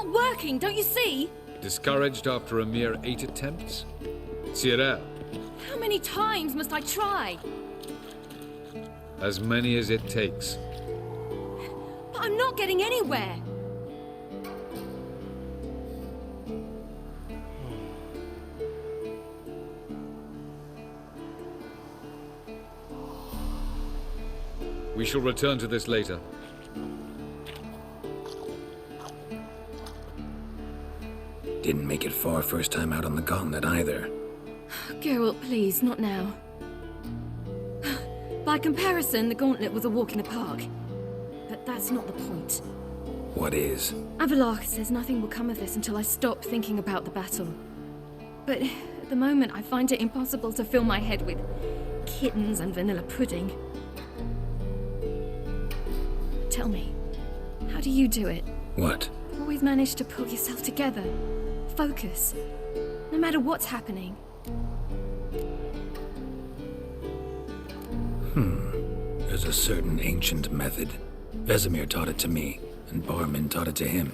not working, don't you see? Discouraged after a mere 8 attempts? Cyril. How many times must I try? As many as it takes. But I'm not getting anywhere. We shall return to this later. Didn't make it far first time out on the gauntlet either. Geralt, please, not now. By comparison, the gauntlet was a walk in the park. But that's not the point. What is? Avallac'h says nothing will come of this until I stop thinking about the battle. But at the moment, I find it impossible to fill my head with kittens and vanilla pudding. Tell me, how do you do it? What? Always manage to pull yourself together. Focus. No matter what's happening. There's a certain ancient method. Vesemir taught it to me, and Barman taught it to him.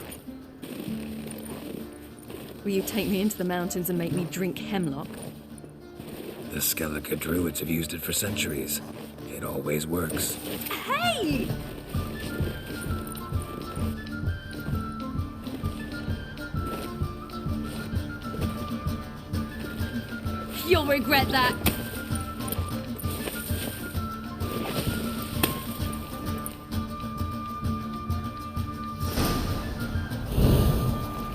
Will you take me into the mountains and make me drink hemlock? The Skellige druids have used it for centuries. It always works. Hey! You'll regret that.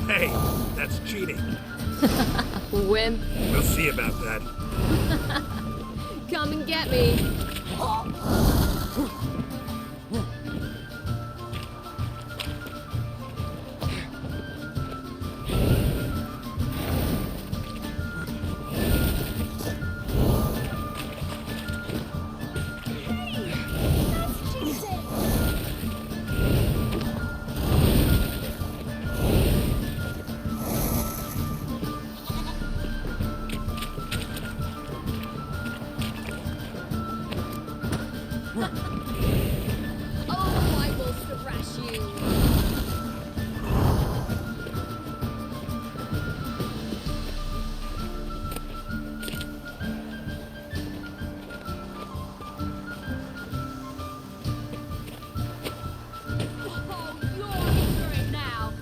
Hey, that's cheating. Wimp. We'll see about that. Come and get me. Oh, I will thrash you. Oh, you're in for it now.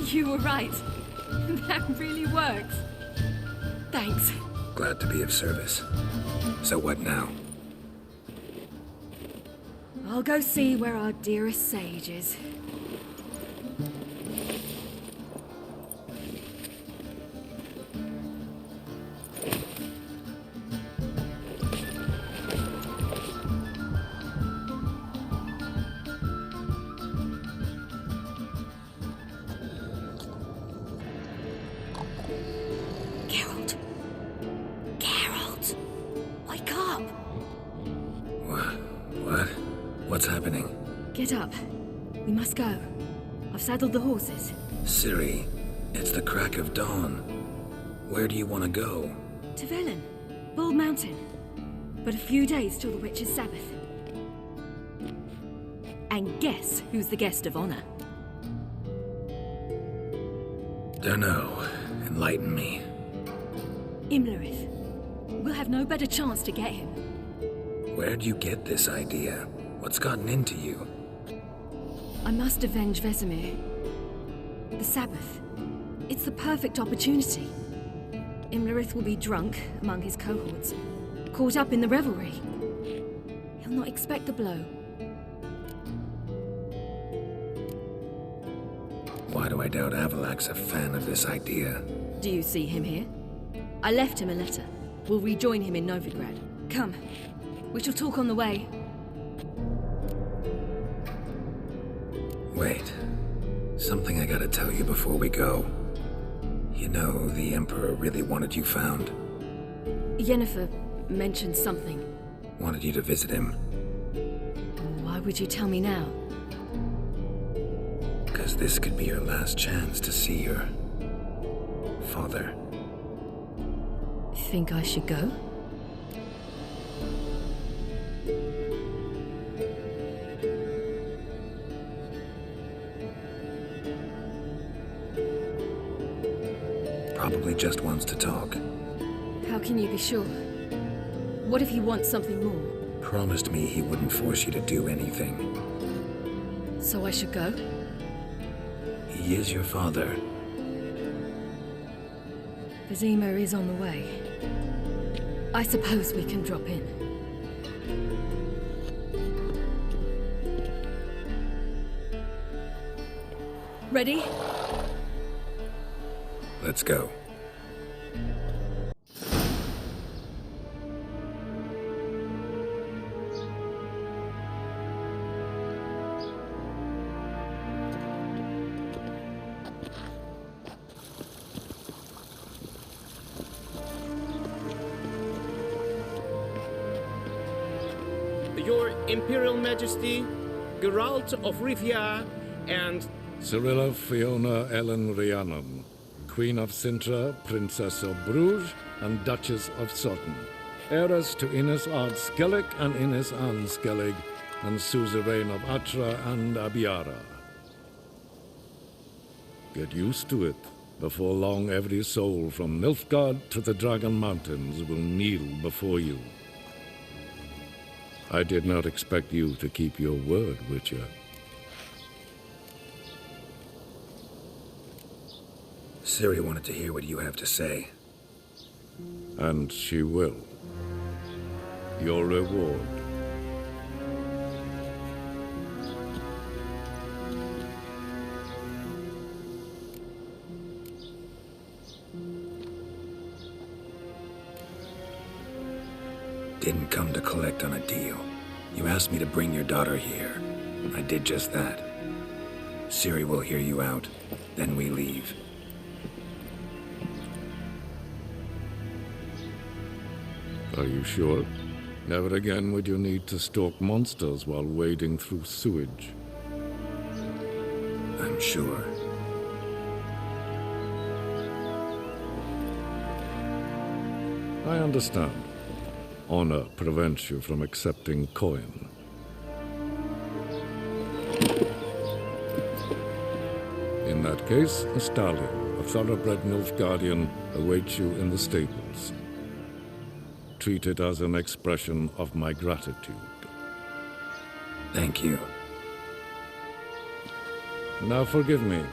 You were right. That really works. Thanks. Glad to be of service. So what now? I'll go see where our dearest sage is. Geralt. Geralt! Wake up! What? What's happening? Get up. We must go. I've saddled the horses. Ciri, it's the crack of dawn. Where do you want to go? To Velen, Bald Mountain. But a few days till the Witch's Sabbath. And guess who's the guest of honor? Dunno. Enlighten me. Imlerith. We'll have no better chance to get him. Where'd you get this idea? What's gotten into you? I must avenge Vesemir. The Sabbath. It's the perfect opportunity. Imlerith will be drunk among his cohorts, caught up in the revelry. He'll not expect the blow. Why do I doubt Avalak's a fan of this idea? Do you see him here? I left him a letter. We'll rejoin him in Novigrad. Come. We shall talk on the way. Wait. Something I gotta tell you before we go. You know, the Emperor really wanted you found. Yennefer mentioned something. Wanted you to visit him. Why would you tell me now? Because this could be your last chance to see your father. Think I should go? Probably just wants to talk. How can you be sure? What if he wants something more? Promised me he wouldn't force you to do anything. So I should go? He is your father. Vesemir is on the way. I suppose we can drop in. Ready? Let's go. Your Imperial Majesty, Geralt of Rivia, and Cyrilla Fiona Ellen Rhiannon, Queen of Sintra, Princess of Bruges, and Duchess of Sutton, heiress to Innes Ard Skellig and Innes Anne Skellig, and suzerain of Atra and Abiara. Get used to it. Before long, every soul from Nilfgaard to the Dragon Mountains will kneel before you. I did not expect you to keep your word, Witcher. Ciri wanted to hear what you have to say. And she will. Your reward. Didn't come to collect on a deal. You asked me to bring your daughter here. I did just that. Ciri will hear you out. Then we leave. Are you sure? Never again would you need to stalk monsters while wading through sewage. I'm sure. I understand. Honor prevents you from accepting coin. In that case, a stallion, a thoroughbred Nilfgaardian, awaits you in the stables. Treat it as an expression of my gratitude. Thank you. Now forgive me.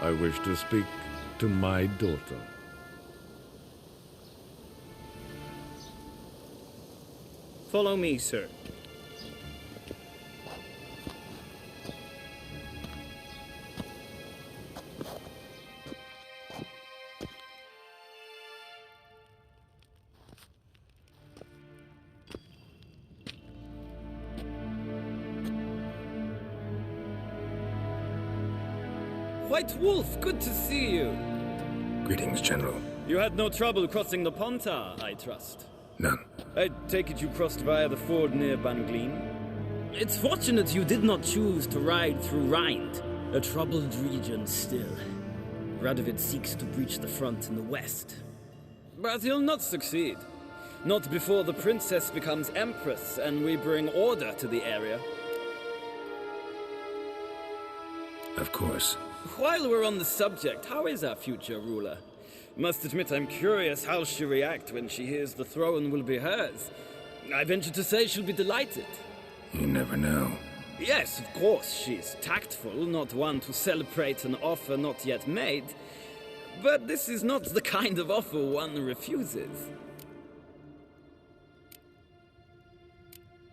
I wish to speak to my daughter. follow me, sir. White Wolf, good to see you. Greetings, General. You had no trouble crossing the Ponta, I trust. None. I take it you crossed via the ford near Bangleen? It's fortunate you did not choose to ride through Rind. A troubled region still. Radovid seeks to breach the front in the west. But he'll not succeed. Not before the princess becomes empress and we bring order to the area. Of course. While we're on the subject, how is our future ruler? Must admit I'm curious how she'll react when she hears the throne will be hers. I venture to say she'll be delighted. You never know. Yes, of course, she's tactful, not one to celebrate an offer not yet made. But this is not the kind of offer one refuses.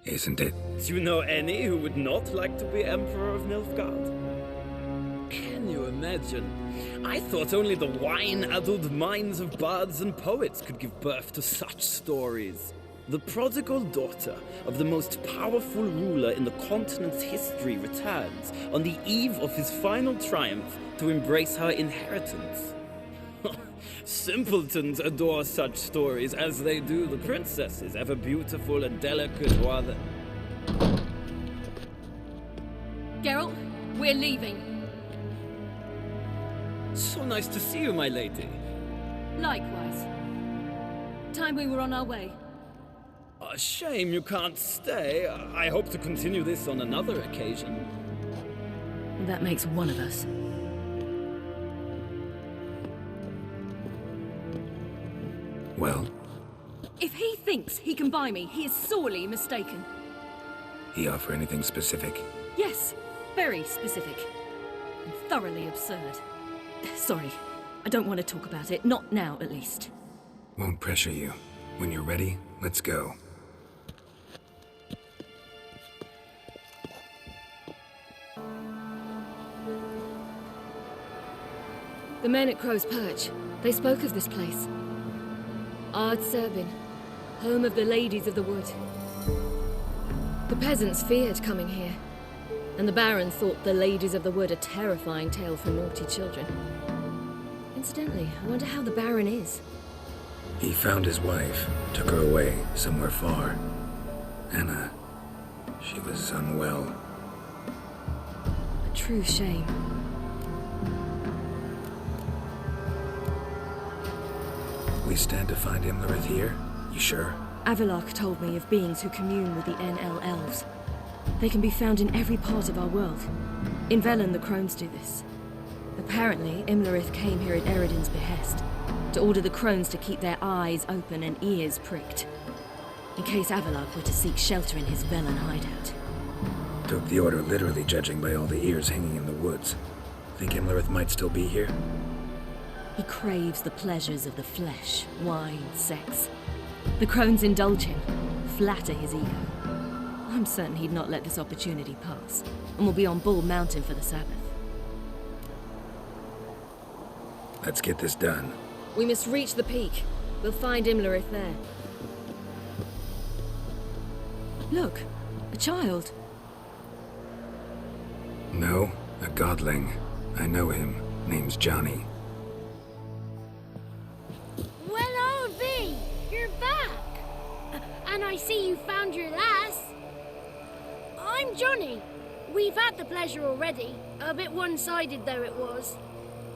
Isn't it? Do you know any who would not like to be Emperor of Nilfgaard? Can you imagine? I thought only the wine-addled minds of bards and poets could give birth to such stories. The prodigal daughter of the most powerful ruler in the continent's history returns on the eve of his final triumph to embrace her inheritance. Simpletons adore such stories as they do the princesses, ever beautiful and delicate while the... Geralt, we're leaving. So nice to see you, my lady. Likewise. Time we were on our way. A shame you can't stay. I hope to continue this on another occasion. That makes one of us. Well, If he thinks he can buy me, he is sorely mistaken. he offer anything specific? Yes, very specific. And thoroughly absurd. Sorry, I don't want to talk about it. Not now, at least. Won't pressure you. When you're ready, let's go. The men at Crow's Perch, they spoke of this place. Ard Serbin, home of the Ladies of the Wood. The peasants feared coming here, and the Baron thought the Ladies of the Wood a terrifying tale for naughty children. Incidentally, I wonder how the Baron is. He found his wife, took her away somewhere far. Anna, she was unwell. A true shame. We stand to find Imlerith here? You sure? Avilark told me of beings who commune with the NL elves. They can be found in every part of our world. In Velen, the Crones do this. Apparently, Imlerith came here at Eredin's behest, to order the Crones to keep their eyes open and ears pricked, in case Avilark were to seek shelter in his Velen hideout. Took the order literally, judging by all the ears hanging in the woods. Think Imlerith might still be here? He craves the pleasures of the flesh, wine, sex. The Crones indulge him, flatter his ego. I'm certain he'd not let this opportunity pass, and will be on Bull Mountain for the Sabbath. Let's get this done. We must reach the peak. We'll find Imlerith there. Look, a child. No, a godling. I know him. Name's Johnny. Well, old B, you're back. And I see you found your lass. I'm Johnny. We've had the pleasure already. A bit one-sided though it was.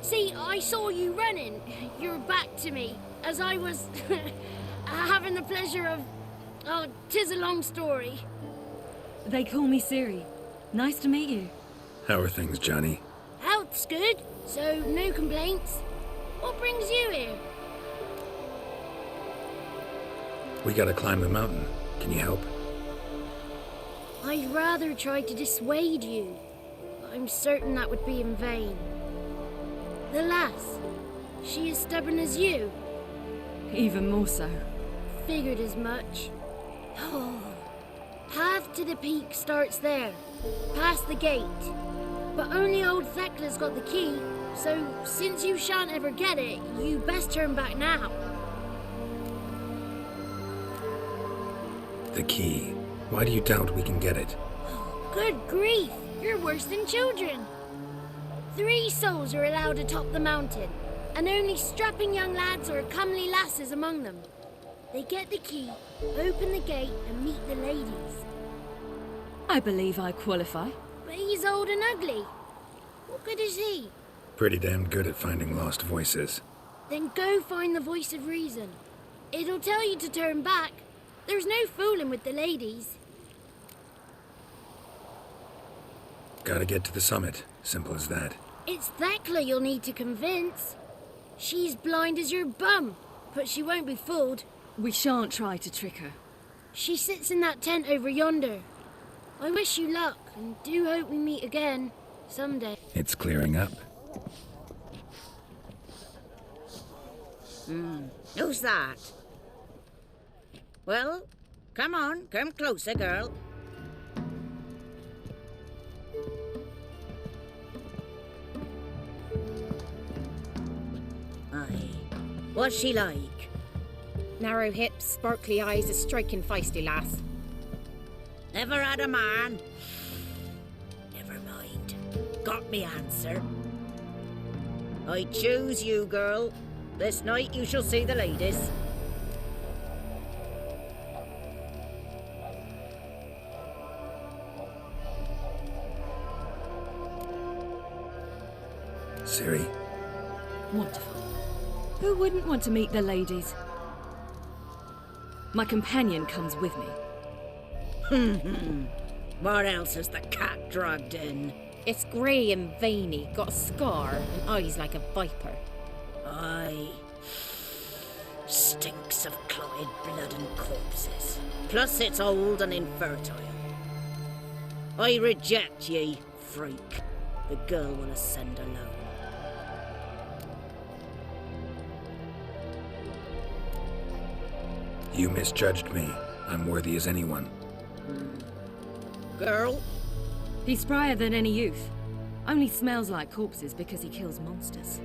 See, I saw you running. Your back to me, as I was having the pleasure of... Oh, 'tis a long story. They call me Ciri. Nice to meet you. How are things, Johnny? Health's good, so no complaints. What brings you here? We gotta climb the mountain. Can you help? I'd rather try to dissuade you. I'm certain that would be in vain. The lass, she as stubborn as you? Even more so. Figured as much. Oh. Path to the peak starts there, past the gate. But only old Thekla's got the key, so since you shan't ever get it, you best turn back now. The key. Why do you doubt we can get it? Good grief, you're worse than children. 3 souls are allowed atop the mountain, and only strapping young lads or comely lasses among them. They get the key, open the gate, and meet the ladies. I believe I qualify. But he's old and ugly. What good is he? Pretty damn good at finding lost voices. Then go find the voice of reason. It'll tell you to turn back. There's no fooling with the ladies. Gotta get to the summit. Simple as that. It's Thekla you'll need to convince. She's blind as your bum, but she won't be fooled. We shan't try to trick her. She sits in that tent over yonder. I wish you luck, and do hope we meet again, someday. It's clearing up. Who's that? Well, come on, come closer, girl. Aye. What's she like? Narrow hips, sparkly eyes, a striking feisty lass. Never had a man? Never mind. Got me answer. I choose you, girl. This night you shall see the ladies. Ciri? Wonderful. Who wouldn't want to meet the ladies? My companion comes with me. What else is the cat dragged in? It's grey and veiny, got a scar, and eyes like a viper. Aye. Stinks of clotted blood and corpses. Plus it's old and infertile. I reject ye, freak. The girl will ascend alone. You misjudged me. I'm worthy as anyone. Girl? He's sprier than any youth. Only smells like corpses because he kills monsters.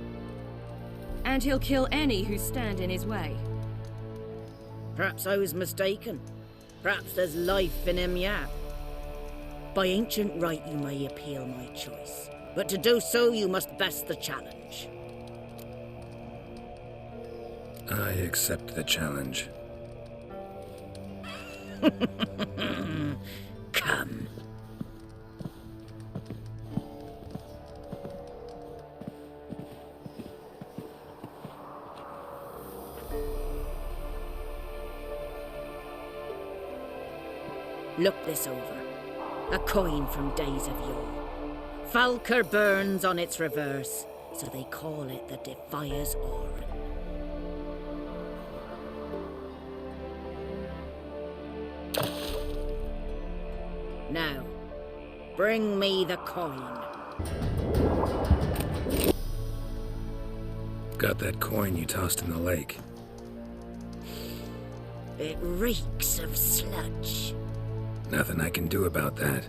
And he'll kill any who stand in his way. Perhaps I was mistaken. Perhaps there's life in him yet. By ancient right you may appeal my choice. But to do so you must best the challenge. I accept the challenge. Come. Look this over. A coin from days of yore. Falker burns on its reverse, so they call it the Defier's Oran. Now, bring me the coin. Got that coin you tossed in the lake. It reeks of sludge. Nothing I can do about that.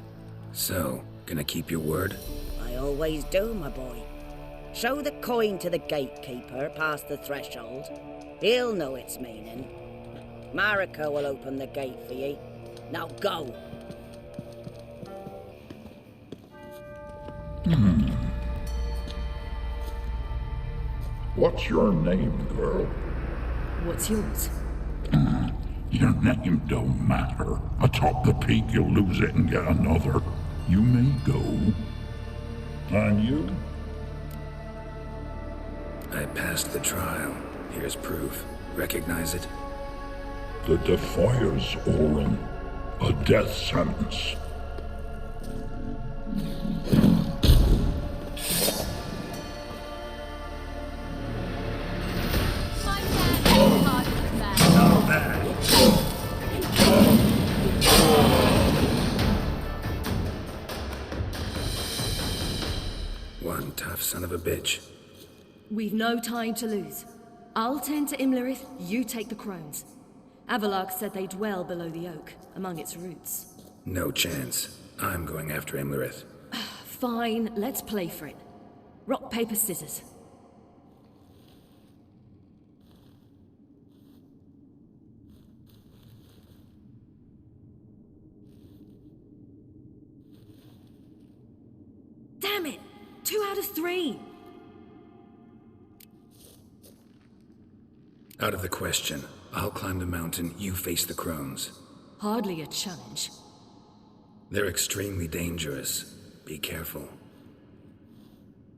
So, gonna keep your word? I always do, my boy. Show the coin to the gatekeeper past the threshold. He'll know its meaning. Marika will open the gate for ye. Now go. What's your name, girl? What's yours? Your name don't matter. Atop the peak, you'll lose it and get another. You may go. And you? I passed the trial. Here's proof. Recognize it? The Defier's Oran. A death sentence. One tough son of a bitch. We've no time to lose. I'll tend to Imlerith, you take the crones. Avalark said they dwell below the oak, among its roots. No chance. I'm going after Imlerith. Fine, let's play for it. Rock, paper, scissors. Damn it! 2 out of 3! Out of the question. I'll climb the mountain, you face the crones. Hardly a challenge. They're extremely dangerous. Be careful.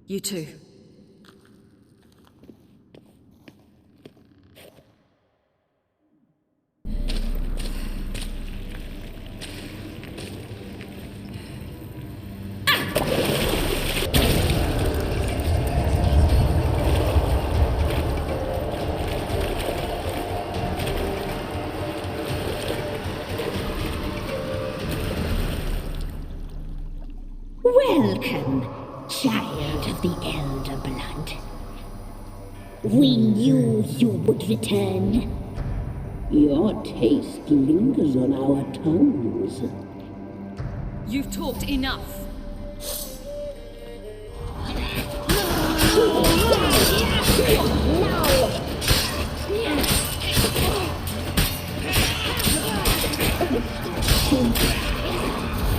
You too. Welcome, child of the elder blood. We knew you would return. Your taste lingers on our tongues. You've talked enough.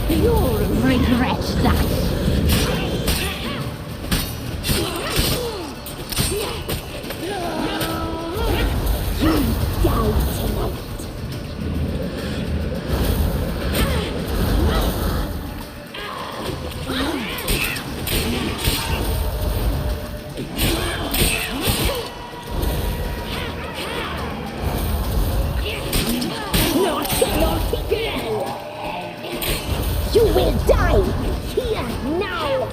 You'll regret that. You will die here now!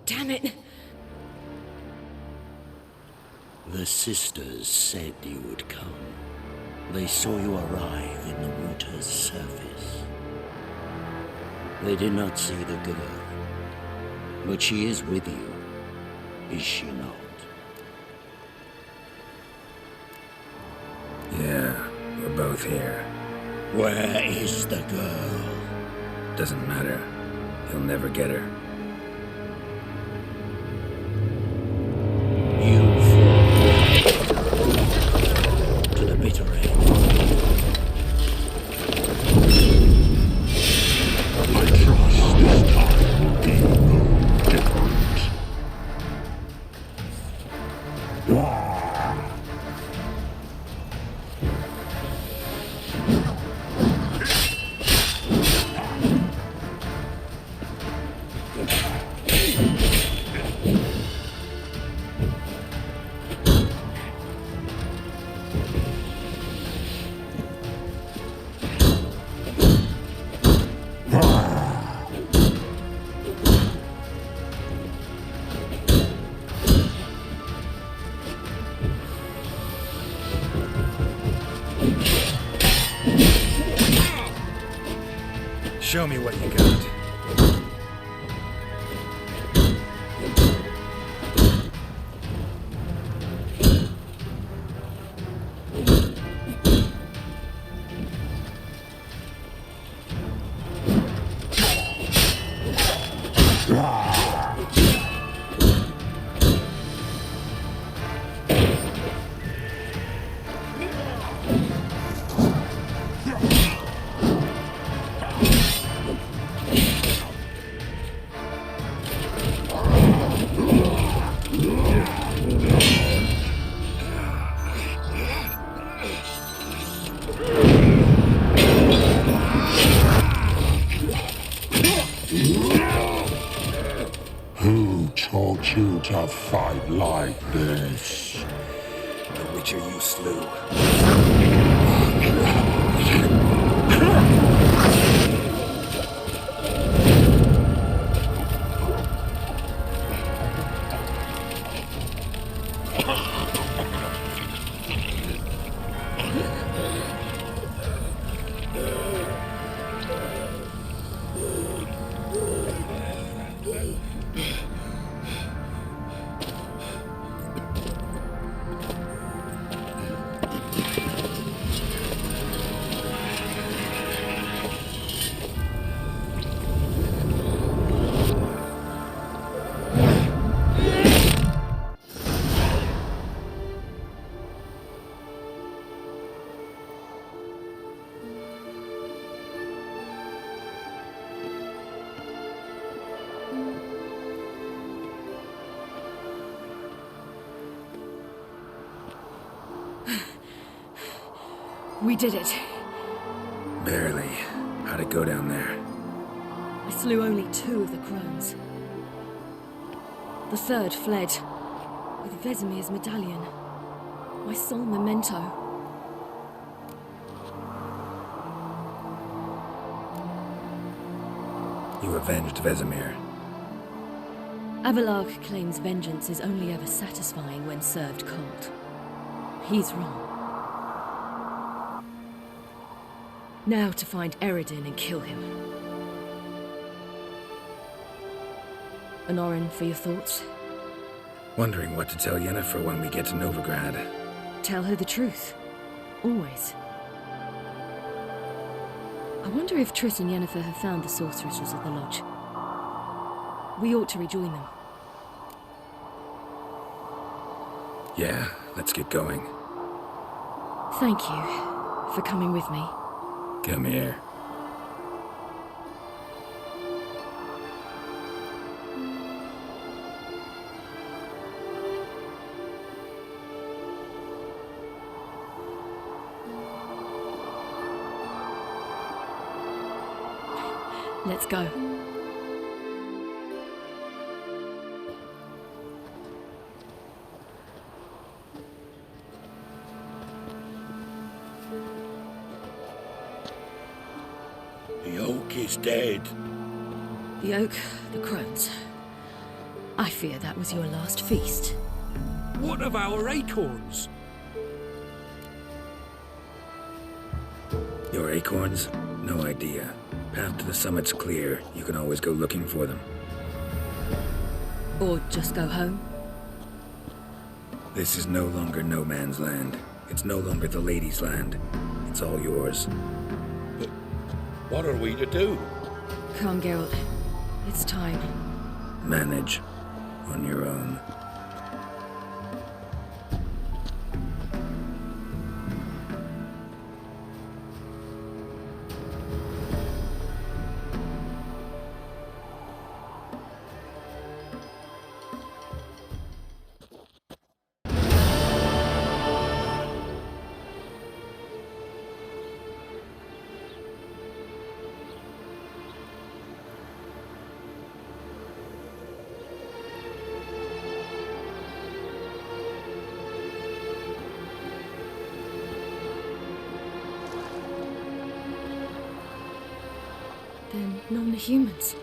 Damn it. The sisters said you would come. They saw you arrive in the water's surface. They did not see the girl, but she is with you, is she not? Yeah, we're both here. Where is the girl? Doesn't matter. He'll never get her. You fought to the bitter end. I trust this time will be no different. Show me what you got. Who taught you to fight like this? The Witcher you slew. We did it. Barely. How'd it go down there? I slew only 2 of the crones. The third fled with Vesemir's medallion, my sole memento. You avenged Vesemir. Avalark claims vengeance is only ever satisfying when served cold. He's wrong. Now to find Eredin and kill him. Honorin, for your thoughts? Wondering what to tell Yennefer when we get to Novigrad. Tell her the truth. Always. I wonder if Triss and Yennefer have found the sorceresses at the lodge. We ought to rejoin them. Yeah, let's get going. Thank you for coming with me. Come here. Let's go. The oak is dead. The oak, the crones. I fear that was your last feast. What of our acorns? Your acorns? No idea. Path to the summit's clear. You can always go looking for them. Or just go home. This is no longer no man's land. It's no longer the lady's land. It's all yours. But what are we to do? Come, Geralt. It's time. Manage. On your own. Then none are humans.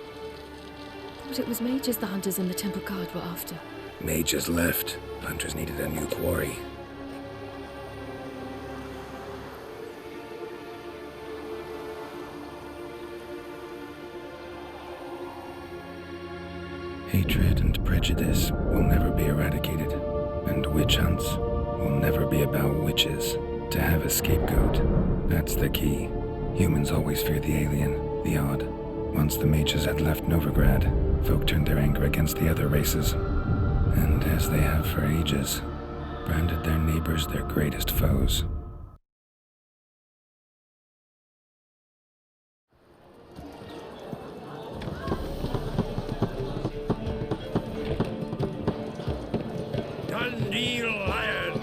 Thought it was mages the hunters and the temple guard were after. Mages left. Hunters needed a new quarry. Hatred and prejudice will never be eradicated, and witch hunts will never be about witches. To have a scapegoat, that's the key. Humans always fear the alien. The odd. Once the mages had left Novigrad, folk turned their anger against the other races. And as they have for ages, branded their neighbors their greatest foes. Dundee Lion!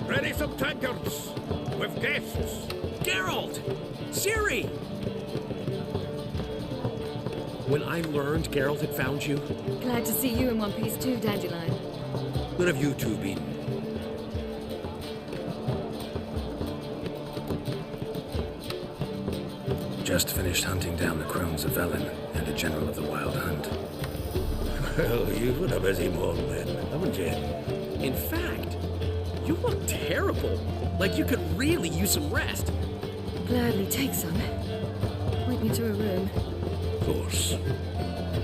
Ready some tankards! With guests! Geralt! Ciri! When I learned Geralt had found you... Glad to see you in one piece too, Dandelion. Where have you two been? Just finished hunting down the crones of Velen and a general of the Wild Hunt. Well, you've been a busy one then, haven't you? In fact, you look terrible. Like you could really use some rest. Gladly take some. Point me to a room. Of course.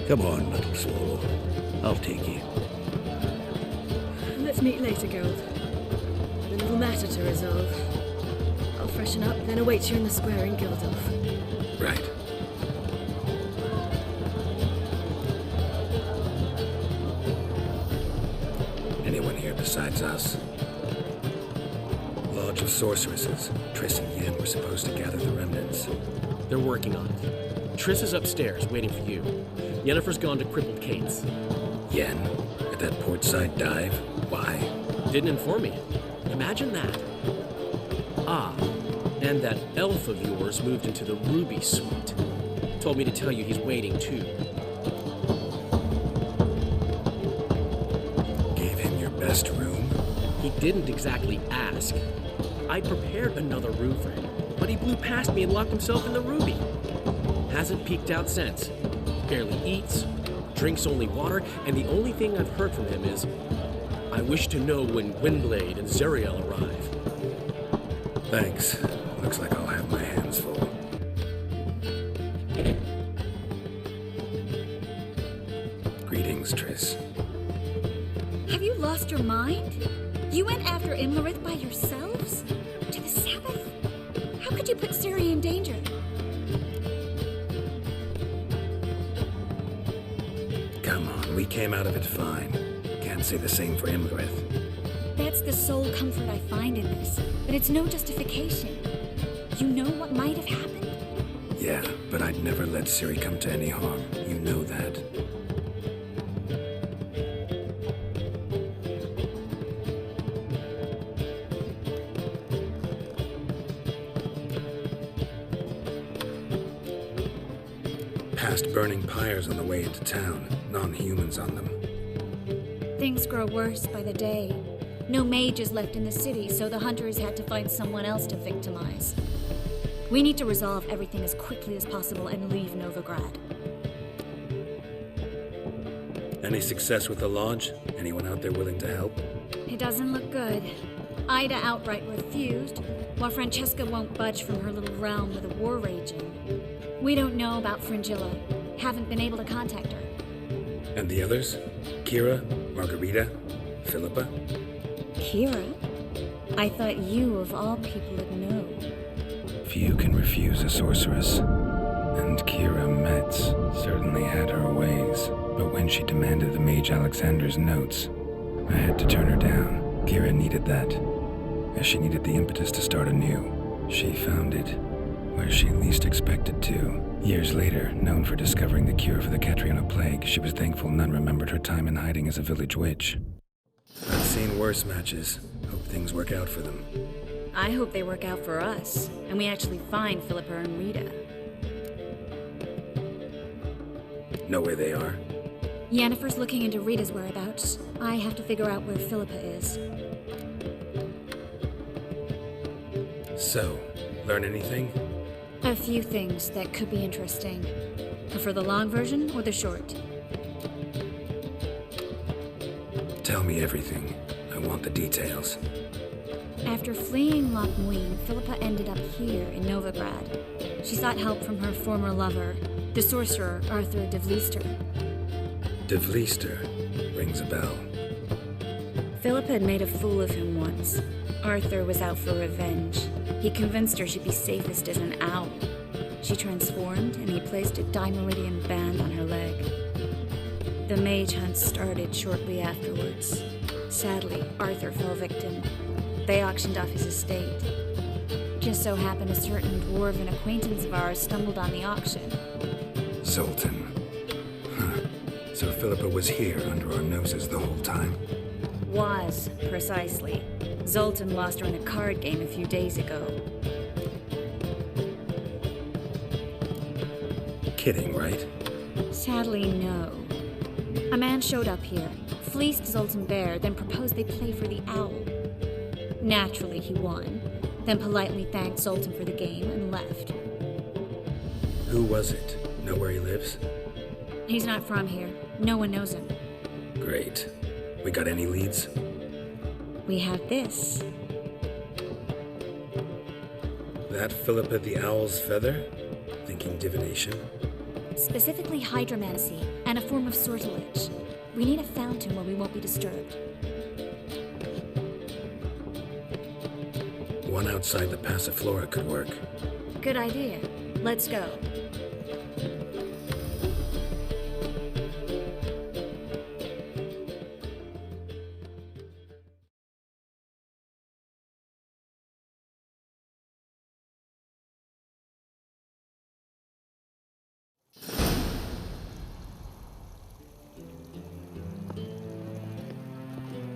Come on, little swallow. I'll take you. Let's meet later, Geralt. I've a little matter to resolve. I'll freshen up, then await you in the square in Gildorf. Right. Anyone here besides us? Lodge of Sorceresses. Triss and Yen were supposed to gather the remnants. They're working on it. Triss is upstairs, waiting for you. Yennefer's gone to Crippled Kate's. Yen? At that portside dive? Why? Didn't inform me. Imagine that. Ah, and that elf of yours moved into the Ruby suite. Told me to tell you he's waiting too. Gave him your best room? He didn't exactly ask. I prepared another room for him, but he blew past me and locked himself in the Ruby. Hasn't peeked out since. Barely eats, drinks only water, and the only thing I've heard from him is, I wish to know when Gwynblade and Zeriel arrive. Thanks. Looks like I'll have my hands full. Greetings, Triss. Have you lost your mind? You went after Imlerith by yourselves? To the Sabbath? How could you put Ciri in danger? Come on, we came out of it fine. Can't say the same for Imlerith. That's the sole comfort I find in this, but it's no justification. You know what might have happened? Yeah, but I'd never let Ciri come to any harm. You know that. Past burning pyres on the way into town, non-humans on them. Things grow worse by the day. No mages left in the city, so the hunters had to find someone else to victimize. We need to resolve everything as quickly as possible and leave Novigrad. Any success with the lodge? Anyone out there willing to help? It doesn't look good. Ida outright refused, while Francesca won't budge from her little realm with a war raging. We don't know about Fringilla. Haven't been able to contact her. And the others? Kira? Margarita? Philippa? Kira? I thought you, of all people, would know. Few can refuse a sorceress. And Kira Metz certainly had her ways. But when she demanded the Mage Alexander's notes, I had to turn her down. Kira needed that, as she needed the impetus to start anew. She found it where she least expected to. Years later, known for discovering the cure for the Catriona plague, she was thankful none remembered her time in hiding as a village witch. I've seen worse matches. Hope things work out for them. I hope they work out for us, and we actually find Philippa and Rita. Know where they are? Yennefer's looking into Rita's whereabouts. I have to figure out where Philippa is. So, learn anything? A few things that could be interesting. Prefer the long version or the short? Tell me everything. I want the details. After fleeing Loch Muin, Philippa ended up here in Novigrad. She sought help from her former lover, the sorcerer Arthur de Vlister. De Vlister rings a bell. Philippa had made a fool of him once. Arthur was out for revenge. He convinced her she'd be safest as an owl. She transformed, and he placed a Dimeridian band on her leg. The mage hunt started shortly afterwards. Sadly, Arthur fell victim. They auctioned off his estate. Just so happened a certain dwarven acquaintance of ours stumbled on the auction. Zoltan. Huh. So Philippa was here under our noses the whole time? Was, precisely. Zoltan lost her in a card game a few days ago. Kidding, right? Sadly, no. A man showed up here, fleeced Zoltan bare, then proposed they play for the owl. Naturally, he won, then politely thanked Zoltan for the game and left. Who was it? Know where he lives? He's not from here. No one knows him. Great. We got any leads? We have this. That Philippa the Owl's feather? Thinking divination? Specifically hydromancy and a form of sortilege. We need a fountain where we won't be disturbed. One outside the Passiflora could work. Good idea. Let's go.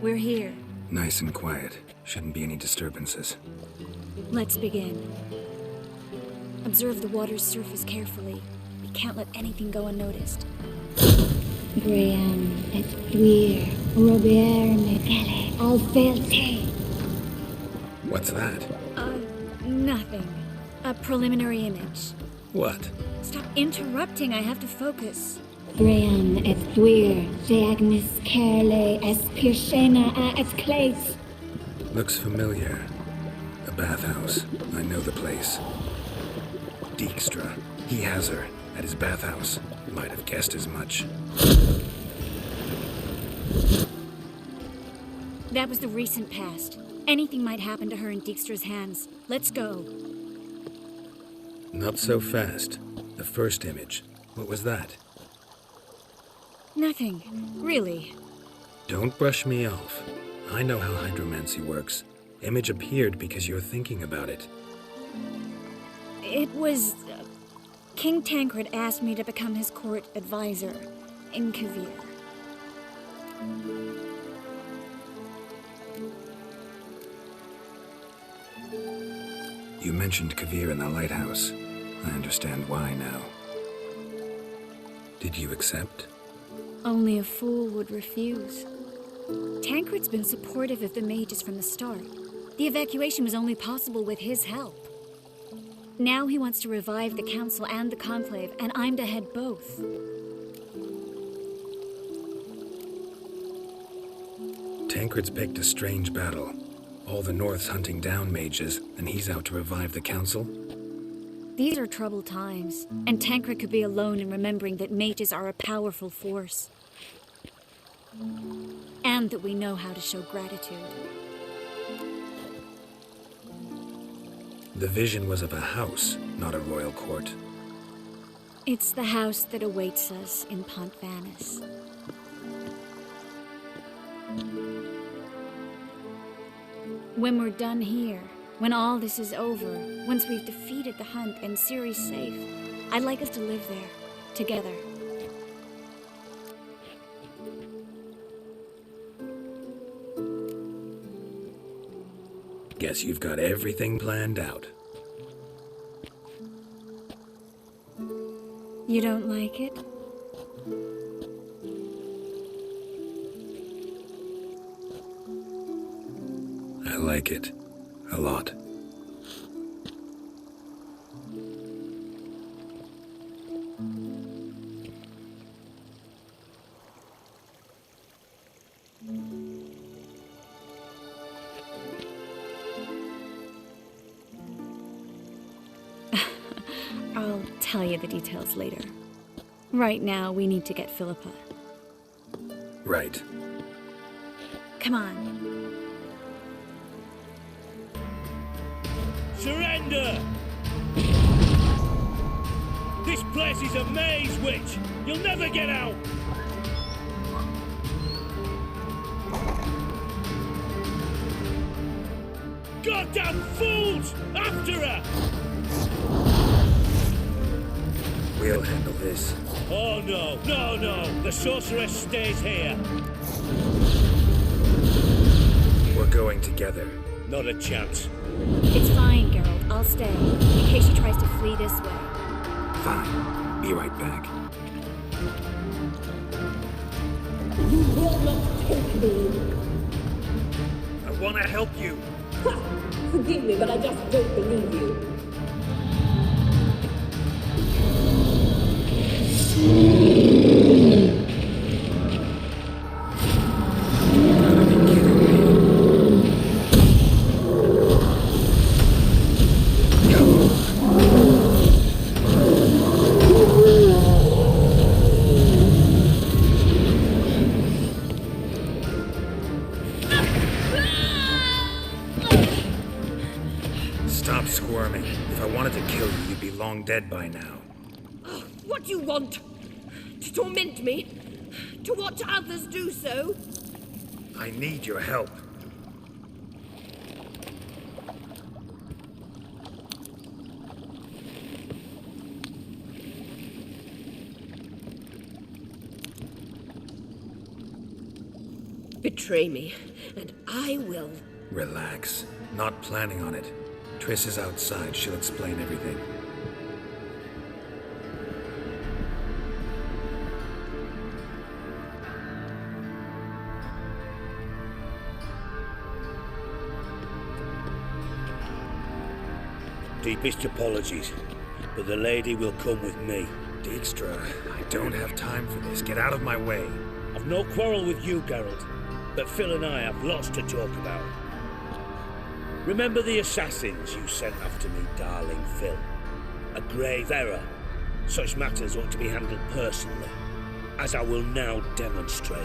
We're here. Nice and quiet. Shouldn't be any disturbances. Let's begin. Observe the water's surface carefully. We can't let anything go unnoticed. Graham, Edwir, Robert, Miguel, Alfelte. What's that? Nothing. A preliminary image. What? Stop interrupting, I have to focus. Graham, Edwir, Agnes, Kerle, Espirshena, Esclace. Looks familiar. A bathhouse. I know the place. Dijkstra. He has her at his bathhouse. Might have guessed as much. That was the recent past. Anything might happen to her in Dijkstra's hands. Let's go. Not so fast. The first image. What was that? Nothing. Really. Don't brush me off. I know how hydromancy works. Image appeared because you're thinking about it. It was... King Tancred asked me to become his court advisor in Kavir. You mentioned Kavir in the lighthouse. I understand why now. Did you accept? Only a fool would refuse. Tancred's been supportive of the mages from the start. The evacuation was only possible with his help. Now he wants to revive the council and the conclave, and I'm to head both. Tancred's picked a strange battle. All the North's hunting down mages, and he's out to revive the council? These are troubled times, and Tancred could be alone in remembering that mages are a powerful force. And that we know how to show gratitude. The vision was of a house, not a royal court. It's the house that awaits us in Pont Vanis. When we're done here, when all this is over, once we've defeated the hunt and Ciri's safe, I'd like us to live there, together. Guess you've got everything planned out. You don't like it? I like it. A lot. I'll tell you the details later. Right now, we need to get Philippa. Right. Come on. Surrender! This place is a maze, witch! You'll never get out! Goddamn fools! After her! We'll handle this. Oh no, no, no! The sorceress stays here. We're going together. Not a chance. It's fine, Geralt. I'll stay, in case she tries to flee this way. Fine. Be right back. You will not take me. I want to help you. Forgive me, but I just don't believe you. Stop squirming. If I wanted to kill you, you'd be long dead by now. What do you want? To torment me? To watch others do so? I need your help. Betray me, and I will. Relax. Not planning on it. Triss is outside. She'll explain everything. Deepest apologies, but the lady will come with me. Dijkstra, I don't have time for this. Get out of my way. I've no quarrel with you, Geralt, but Phil and I have lots to talk about. Remember the assassins you sent after me, darling Phil? A grave error. Such matters ought to be handled personally, as I will now demonstrate.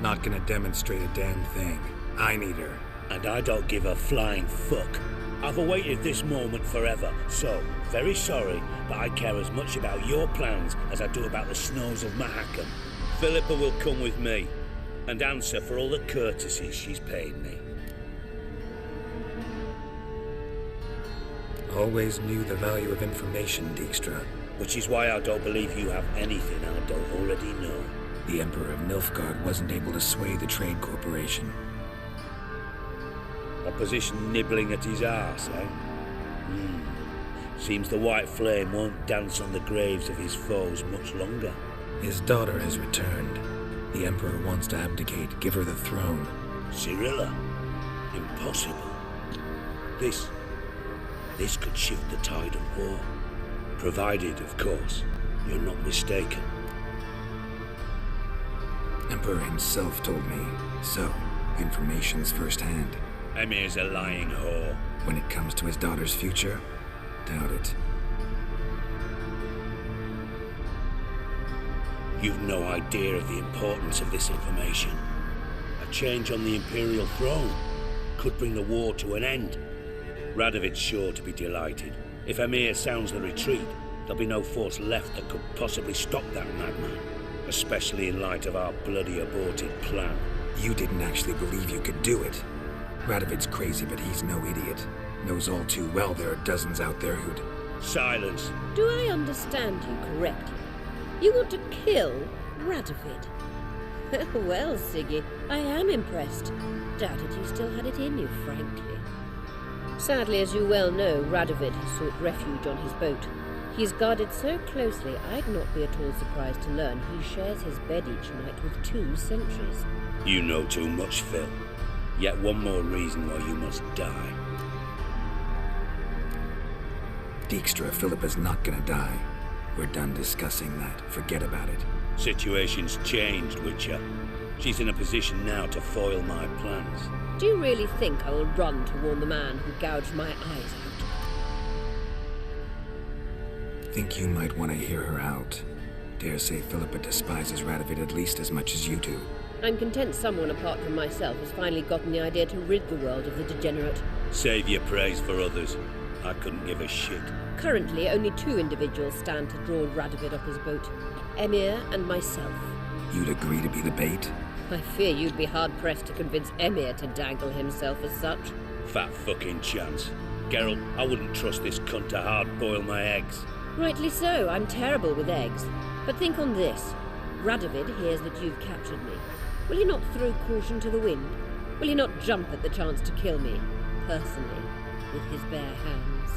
Not gonna demonstrate a damn thing. I need her. And I don't give a flying fuck. I've awaited this moment forever, so, very sorry, but I care as much about your plans as I do about the snows of Mahakam. Philippa will come with me, and answer for all the courtesies she's paid me. Always knew the value of information, Dijkstra. Which is why I don't believe you have anything I don't already know. The Emperor of Nilfgaard wasn't able to sway the Trade Corporation. Opposition nibbling at his arse, eh? Seems the White Flame won't dance on the graves of his foes much longer. His daughter has returned. The Emperor wants to abdicate, give her the throne. Cyrilla? Impossible. This could shift the tide of war. Provided, of course, you're not mistaken. Emperor himself told me, so information's firsthand. Emir's a lying whore. When it comes to his daughter's future, doubt it. You've no idea of the importance of this information. A change on the Imperial throne could bring the war to an end. Radovid's sure to be delighted. If Emir sounds the retreat, there'll be no force left that could possibly stop that madman. Especially in light of our bloody aborted plan. You didn't actually believe you could do it. Radovid's crazy, but he's no idiot. Knows all too well there are dozens out there who'd... Silence. Do I understand you correctly? You want to kill Radovid? Well, Siggy, I am impressed. Doubted you still had it in you, frankly. Sadly, as you well know, Radovid has sought refuge on his boat. He is guarded so closely, I'd not be at all surprised to learn he shares his bed each night with 2 sentries. You know too much, Phil. Yet one more reason why you must die. Dijkstra, Philippa's not gonna die. We're done discussing that. Forget about it. Situation's changed, Witcher. She's in a position now to foil my plans. Do you really think I will run to warn the man who gouged my eyes out? Think you might want to hear her out. Dare say Philippa despises Radovid at least as much as you do. I'm content someone apart from myself has finally gotten the idea to rid the world of the degenerate. Save your praise for others. I couldn't give a shit. Currently, only 2 individuals stand to draw Radovid off his boat. Emir and myself. You'd agree to be the bait? I fear you'd be hard-pressed to convince Emir to dangle himself as such. Fat fucking chance. Geralt, I wouldn't trust this cunt to hard-boil my eggs. Rightly so, I'm terrible with eggs. But think on this. Radovid hears that you've captured me. Will he not throw caution to the wind? Will he not jump at the chance to kill me, personally, with his bare hands?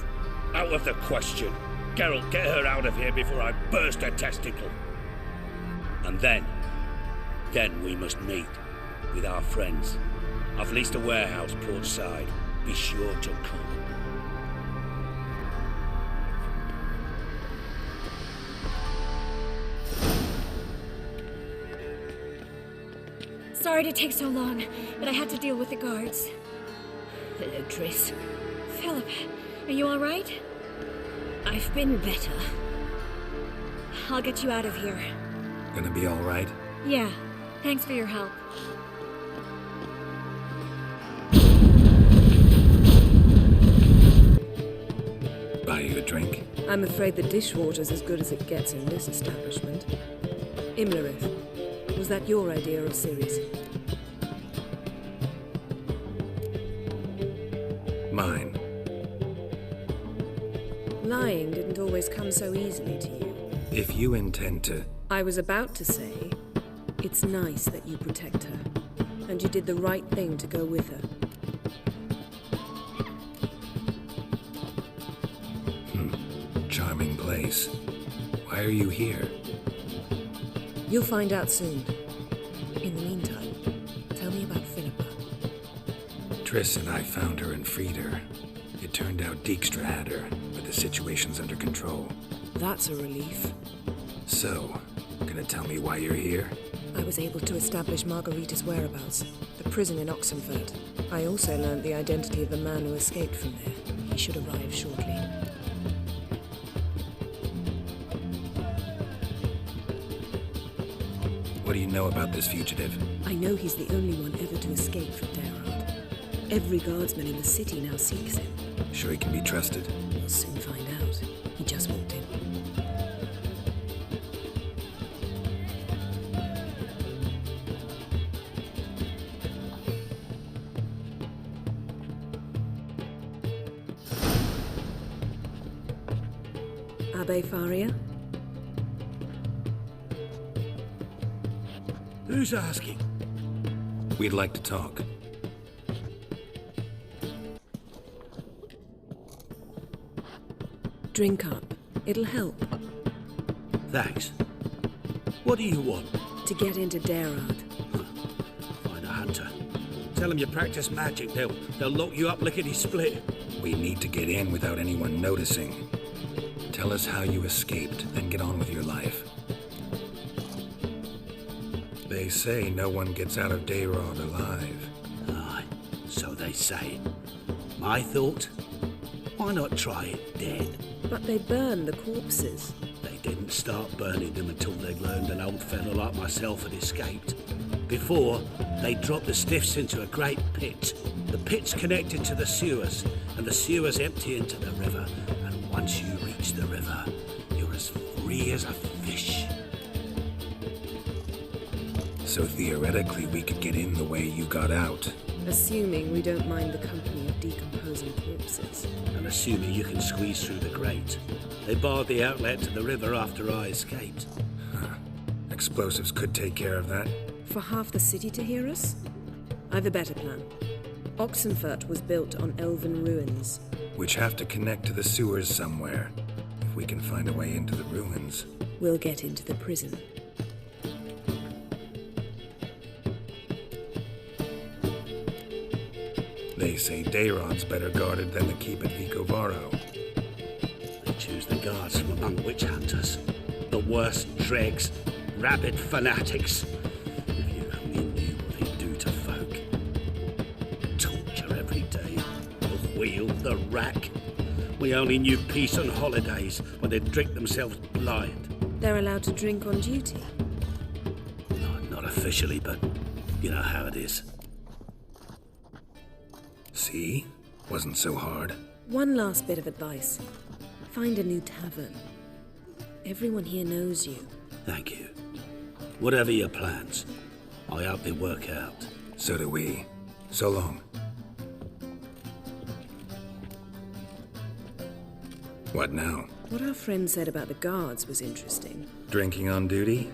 Out of the question. Geralt, get her out of here before I burst her testicle. And then we must meet with our friends. I've leased a warehouse portside. Be sure to come. Sorry to take so long, but I had to deal with the guards. Hello, Triss. Philip, are you all right? I've been better. I'll get you out of here. Gonna be all right? Yeah, thanks for your help. Buy you a drink? I'm afraid the dishwater's as good as it gets in this establishment. Imlerith, was that your idea of Ceres? Mine. Lying didn't always come so easily to you. If you intend to... I was about to say, It's nice that you protect her, and you did the right thing to go with her. Charming place. Why are you here? You'll find out soon. In the meantime, tell me about Philippa. Triss and I found her and freed her. It turned out Dijkstra had her, but the situation's under control. That's a relief. So, gonna tell me why you're here? I was able to establish Margarita's whereabouts, the prison in Oxenfurt. I also learned the identity of the man who escaped from there. He should arrive shortly. What do you know about this fugitive? I know he's the only one ever to escape from Derard. Every guardsman in the city now seeks him. Sure he can be trusted? We'll soon find out. He just walked in. Abbe Faria? Who's asking? We'd like to talk. Drink up. It'll help. Thanks. What do you want? To get into Derard. Find a hunter. Tell them you practice magic. They'll lock you up lickety-split. We need to get in without anyone noticing. Tell us how you escaped, then get on with your life. They say no one gets out of Derard alive. Aye, so they say. My thought? Why not try it dead? But they burn the corpses. They didn't start burning them until they'd learned an old fellow like myself had escaped. Before, they dropped the stiffs into a great pit. The pit's connected to the sewers, and the sewers empty into the river. And once you reach the river, you're as free as a fish. So theoretically, we could get in the way you got out. Assuming we don't mind the company of decomposing corpses. And assuming you can squeeze through the grate. They barred the outlet to the river after I escaped. Huh. Explosives could take care of that. For half the city to hear us? I've a better plan. Oxenfurt was built on elven ruins. Which have to connect to the sewers somewhere. If we can find a way into the ruins. We'll get into the prison. They say Dayrod's better guarded than the keep at Vicovaro. They choose the guards from among witch hunters. The worst dregs, rabid fanatics. If you only knew what they do to folk. Torture every day. The wheel, the rack. We only knew peace on holidays when they'd drink themselves blind. They're allowed to drink on duty? Not officially, but you know how it is. See? Wasn't so hard. One last bit of advice. Find a new tavern. Everyone here knows you. Thank you. Whatever your plans, I hope they work out. So do we. So long. What now? What our friend said about the guards was interesting. Drinking on duty?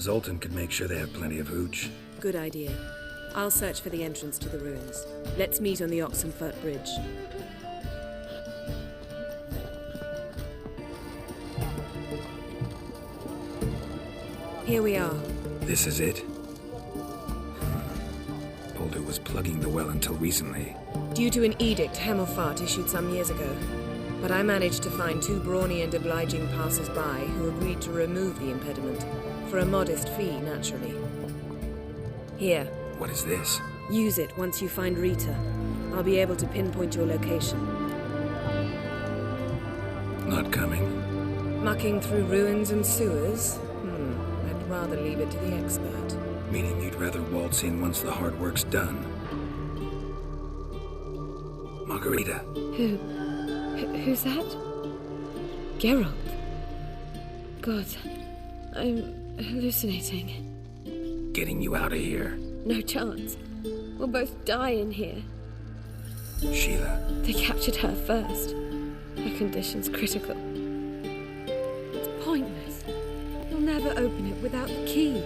Zoltan could make sure they have plenty of hooch. Good idea. I'll search for the entrance to the ruins. Let's meet on the Oxenfurt Bridge. Here we are. This is it? Boulder was plugging the well until recently. Due to an edict Hemmelfart issued some years ago. But I managed to find two brawny and obliging passers-by who agreed to remove the impediment. For a modest fee, naturally. Here. What is this? Use it once you find Rita. I'll be able to pinpoint your location. Not coming? Mucking through ruins and sewers? I'd rather leave it to the expert. Meaning you'd rather waltz in once the hard work's done? Margarita. Who's that? Geralt. God, I'm hallucinating. Getting you out of here. No chance. We'll both die in here. Sheila. They captured her first. Her condition's critical. It's pointless. You'll never open it without the key.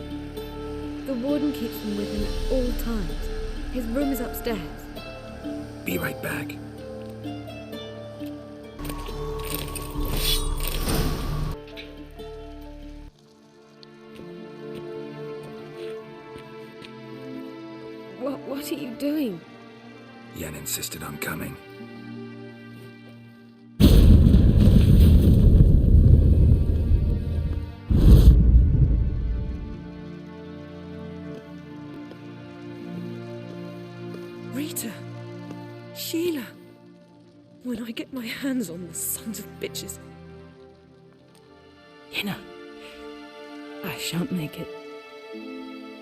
The warden keeps them with him at all times. His room is upstairs. Be right back. What are you doing? Yen insisted on coming. Rita. Sheila. When I get my hands on the sons of bitches. Yenna. I shan't make it.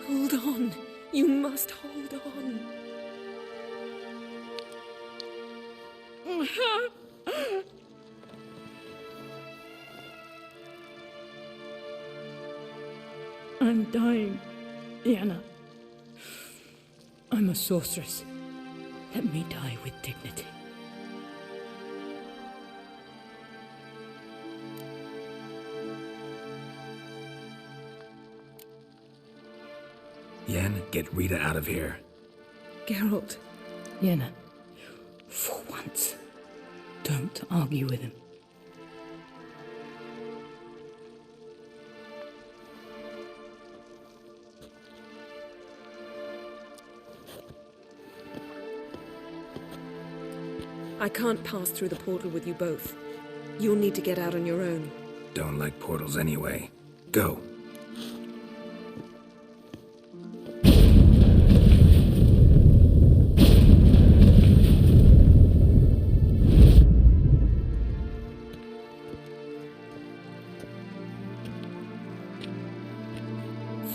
Hold on. You must hold on. I'm dying, Yenna. I'm a sorceress. Let me die with dignity. Yen, get Rita out of here. Geralt. Yenna, for once, don't argue with him. I can't pass through the portal with you both. You'll need to get out on your own. Don't like portals anyway. Go.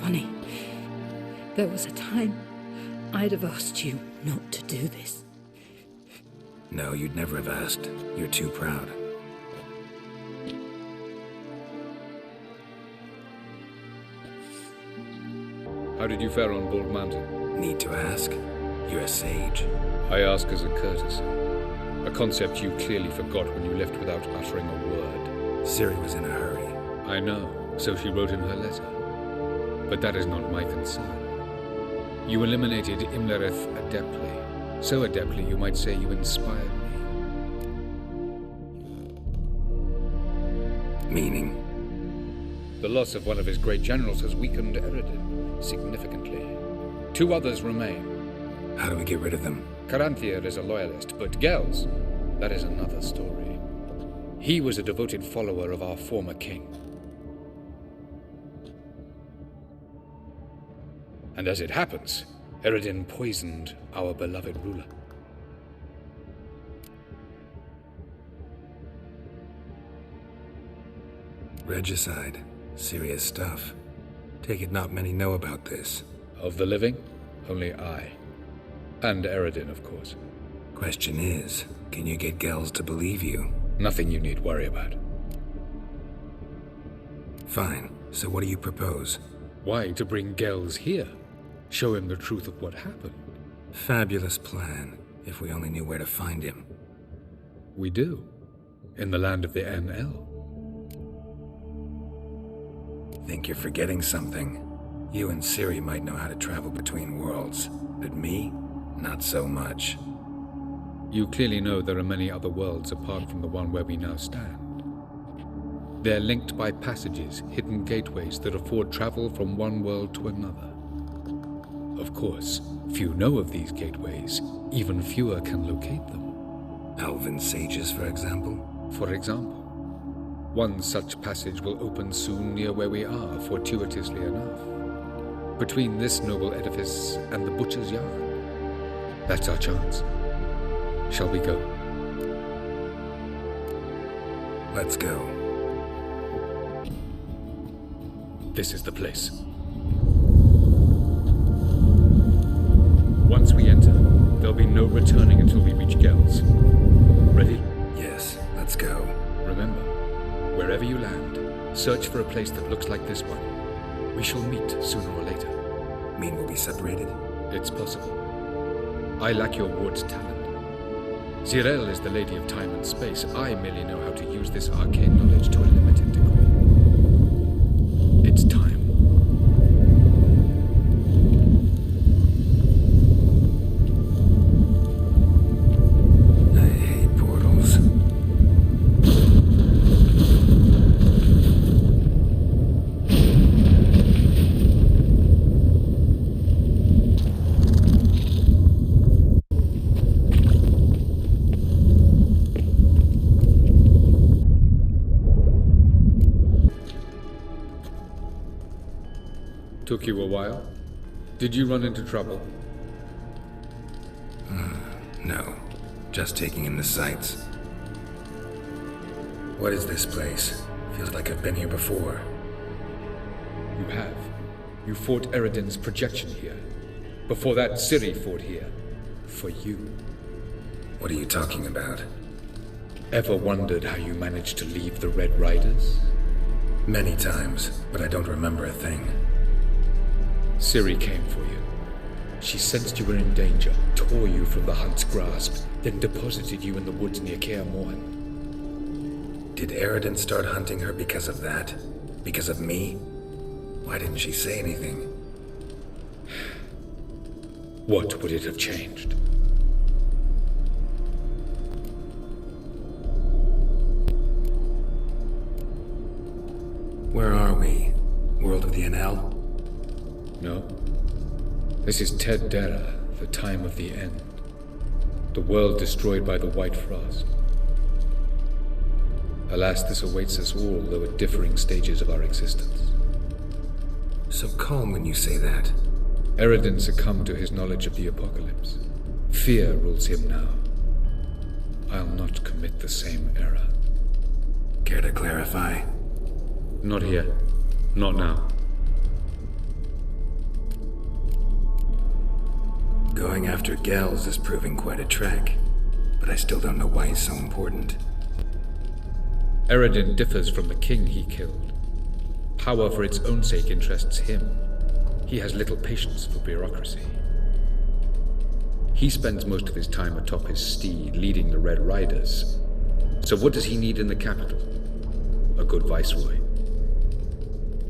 Funny. There was a time I'd have asked you not to do this. No, you'd never have asked. You're too proud. How did you fare on Bald Mountain? Need to ask? You're a sage. I ask as a courtesy. A concept you clearly forgot when you left without uttering a word. Ciri was in a hurry. I know, so she wrote in her letter. But that is not my concern. You eliminated Imlerith adeptly. So adeptly, you might say you inspired me. Meaning? The loss of one of his great generals has weakened Eredin significantly. 2 others remain. How do we get rid of them? Caranthir is a loyalist, but Gels, that is another story. He was a devoted follower of our former king. And as it happens, Eredin poisoned our beloved ruler. Regicide. Serious stuff. Take it not many know about this. Of the living, only I. And Eredin, of course. Question is, can you get Gels to believe you? Nothing you need worry about. Fine. So what do you propose? Why, to bring Gels here. Show him the truth of what happened. Fabulous plan, if we only knew where to find him. We do. In the land of the NL. Think you're forgetting something. You and Ciri might know how to travel between worlds, but me, not so much. You clearly know there are many other worlds apart from the one where we now stand. They're linked by passages, hidden gateways that afford travel from one world to another. Of course, few know of these gateways, even fewer can locate them. Elven sages, for example? For example. One such passage will open soon near where we are, fortuitously enough. Between this noble edifice and the butcher's yard. That's our chance. Shall we go? Let's go. This is the place. Once we enter, there'll be no returning until we reach Gels. Ready? Yes, let's go. Remember, wherever you land, search for a place that looks like this one. We shall meet sooner or later. Mean we'll be separated? It's possible. I lack your ward's talent. Zirel is the lady of time and space. I merely know how to use this arcane knowledge to a limited degree. It's time. Took you a while? Did you run into trouble? No. Just taking in the sights. What is this place? Feels like I've been here before. You have. You fought Eridan's projection here. Before that, Ciri fought here. For you. What are you talking about? Ever wondered how you managed to leave the Red Riders? Many times, but I don't remember a thing. Ciri came for you. She sensed you were in danger, tore you from the hunt's grasp, then deposited you in the woods near Kaer Morhen. Did Eridan start hunting her because of that? Because of me? Why didn't she say anything? What would it have changed? Where are we? World of the NL? No. This is Ted Dera, the time of the end. The world destroyed by the White Frost. Alas, this awaits us all, though at differing stages of our existence. So calm when you say that. Eridan succumbed to his knowledge of the apocalypse. Fear rules him now. I'll not commit the same error. Care to clarify? Not here. Not now. Going after Gels is proving quite a trek, but I still don't know why he's so important. Eridan differs from the king he killed. Power for its own sake interests him. He has little patience for bureaucracy. He spends most of his time atop his steed, leading the Red Riders. So what does he need in the capital? A good viceroy.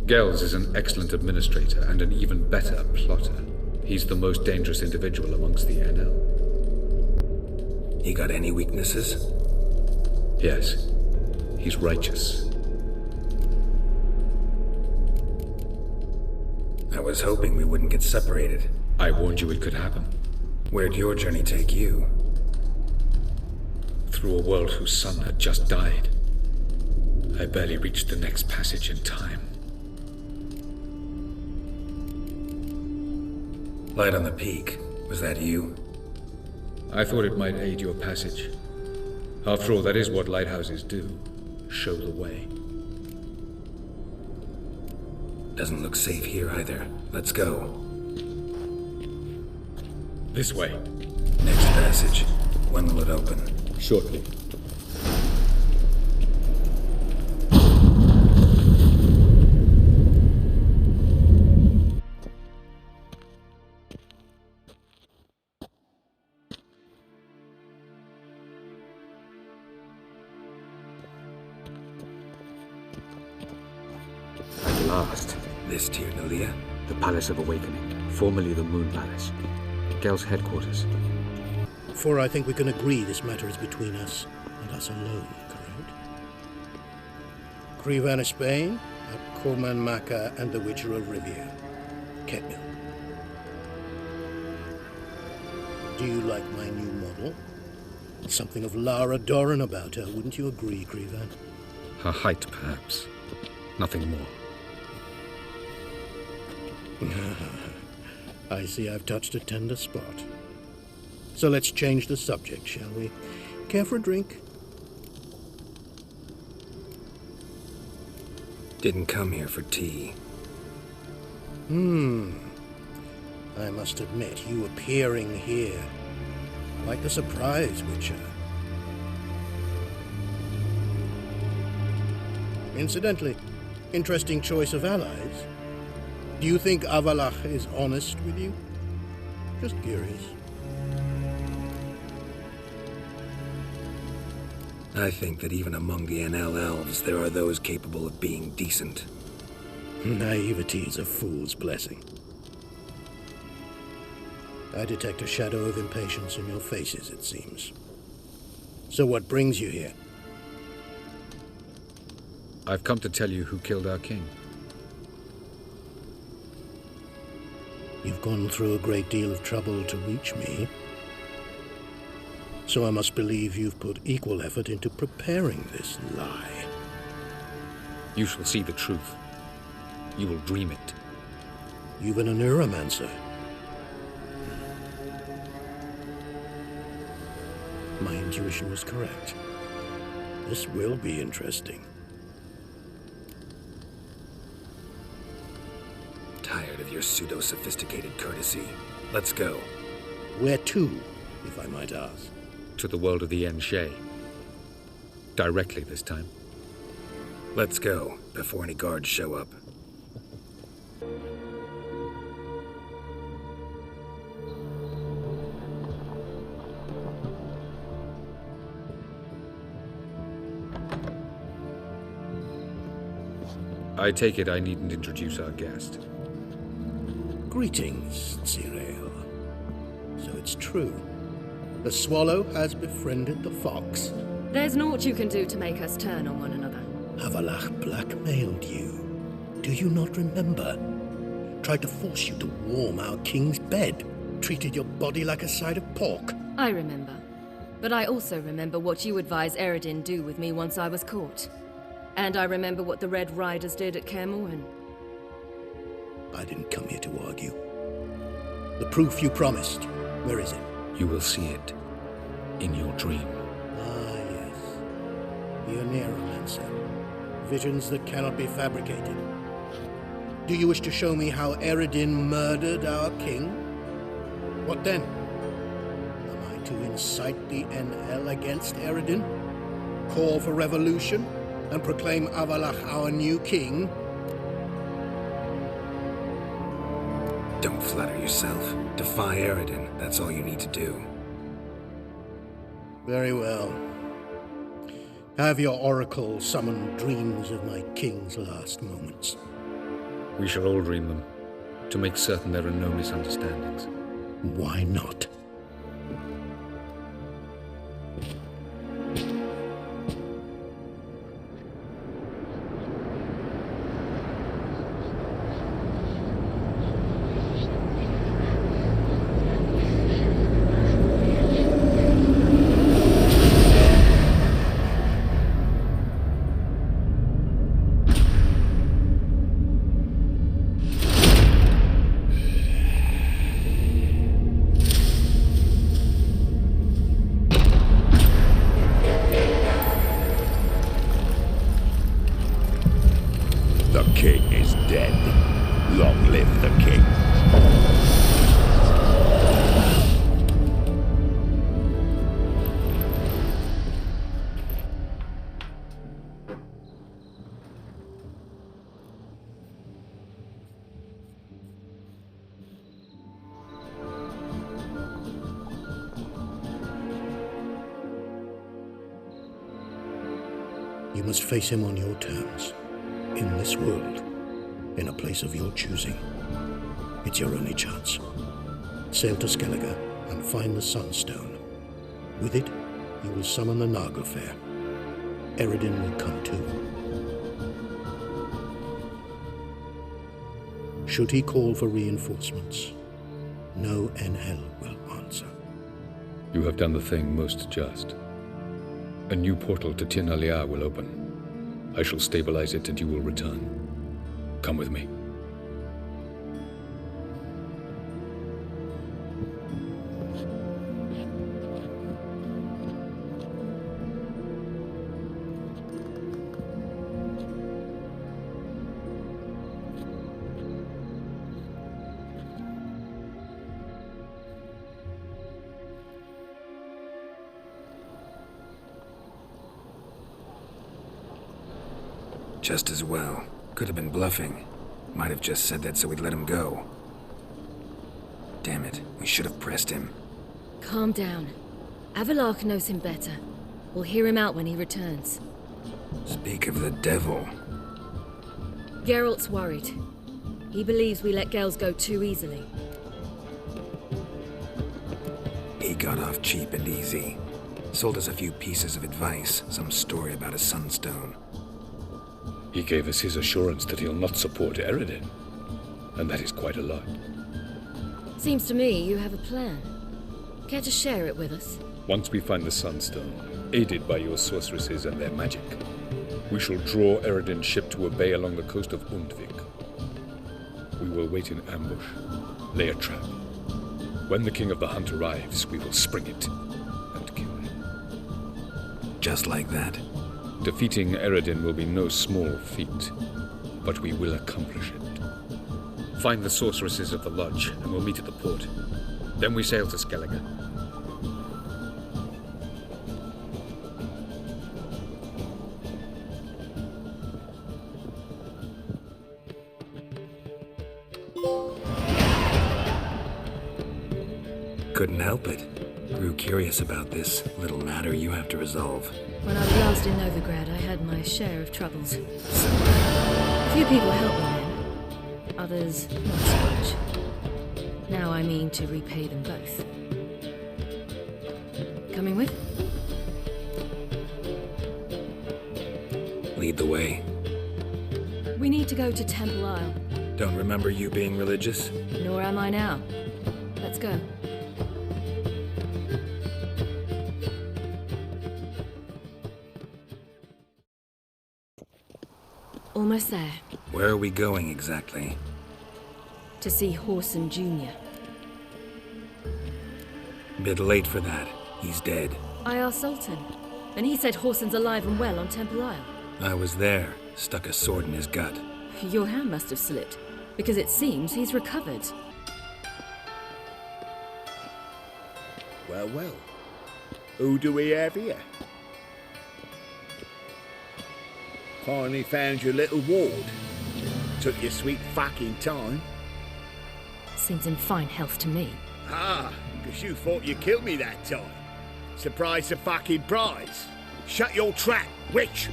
Gels is an excellent administrator and an even better plotter. He's the most dangerous individual amongst the NL. He got any weaknesses? Yes. He's righteous. I was hoping we wouldn't get separated. I warned you it could happen. Where'd your journey take you? Through a world whose sun had just died. I barely reached the next passage in time. Light on the peak. Was that you? I thought it might aid your passage. After all, that is what lighthouses do. Show the way. Doesn't look safe here either. Let's go. This way. Next passage. When will it open? Shortly. Last. This Tyr Nalia? The Palace of Awakening, formerly the Moon Palace. Gel's headquarters. For I think we can agree this matter is between us and us alone, correct? Krivan of Spain, Corman Maka, and the Witcher of Rivia. Ketmil. Do you like my new model? Something of Lara Doran about her, wouldn't you agree, Krivan? Her height, perhaps. Nothing more. I see I've touched a tender spot. So let's change the subject, shall we? Care for a drink? Didn't come here for tea. I must admit, you appearing here, quite the surprise, Witcher. Incidentally, interesting choice of allies. Do you think Avalach is honest with you? Just curious. I think that even among the NL elves, there are those capable of being decent. Naivety is a fool's blessing. I detect a shadow of impatience in your faces, it seems. So what brings you here? I've come to tell you who killed our king. You've gone through a great deal of trouble to reach me. So I must believe you've put equal effort into preparing this lie. You shall see the truth. You will dream it. Even a neuromancer. My intuition was correct. This will be interesting. Tired of your pseudo-sophisticated courtesy. Let's go. Where to, if I might ask? To the world of the ninjia. Directly this time. Let's go, before any guards show up. I take it I needn't introduce our guest. Greetings, Cyril. So it's true. The swallow has befriended the fox. There's naught you can do to make us turn on one another. Avalach blackmailed you. Do you not remember? Tried to force you to warm our king's bed. Treated your body like a side of pork. I remember. But I also remember what you advised Eredin do with me once I was caught. And I remember what the Red Riders did at Kaer Morhen. I didn't come here to argue. The proof you promised, where is it? You will see it in your dream. Ah, yes. The Neuromancer. Visions that cannot be fabricated. Do you wish to show me how Eredin murdered our king? What then? Am I to incite the NL against Eredin? Call for revolution? And proclaim Avalach our new king? Don't flatter yourself. Defy Eredin. That's all you need to do. Very well. Have your oracle summon dreams of my king's last moments. We shall all dream them, to make certain there are no misunderstandings. Why not? You must face him on your terms, in this world, in a place of your choosing. It's your only chance. Sail to Skellige and find the Sunstone. With it, you will summon the Naga Fair. Eredin will come too. Should he call for reinforcements, no NL will answer. You have done the thing most just. A new portal to Tir Nalia will open. I shall stabilize it and you will return. Come with me. Just as well. Could have been bluffing. Might have just said that so we'd let him go. Damn it, we should have pressed him. Calm down. Avalach knows him better. We'll hear him out when he returns. Speak of the devil. Geralt's worried. He believes we let Gels go too easily. He got off cheap and easy. Sold us a few pieces of advice, some story about a sunstone. He gave us his assurance that he'll not support Eredin. And that is quite a lot. Seems to me you have a plan. Care to share it with us? Once we find the Sunstone, aided by your sorceresses and their magic, we shall draw Eredin's ship to a bay along the coast of Undvik. we will wait in ambush, lay a trap. When the King of the Hunt arrives, we will spring it and kill him. Just like that? Defeating Eredin will be no small feat, but we will accomplish it. Find the sorceresses of the lodge, and we'll meet at the port. Then we sail to Skellige. Couldn't help it. Grew curious about this little matter you have to resolve. When I was last in Novigrad, I had my share of troubles. A few people helped me then, others not so much. Now I mean to repay them both. Coming with? Lead the way. We need to go to Temple Isle. Don't remember you being religious? Nor am I now. Let's go. Almost there. Where are we going exactly? To see Horson Jr. Bit late for that. He's dead. I asked Sultan, and he said Horson's alive and well on Temple Isle. I was there. Stuck a sword in his gut. Your hand must have slipped, because it seems he's recovered. Well, well. Who do we have here? Finally found your little ward. Took your sweet fucking time. Seems in fine health to me. Ah, because you thought you killed me that time. Surprise the fucking prize. Shut your trap, witch!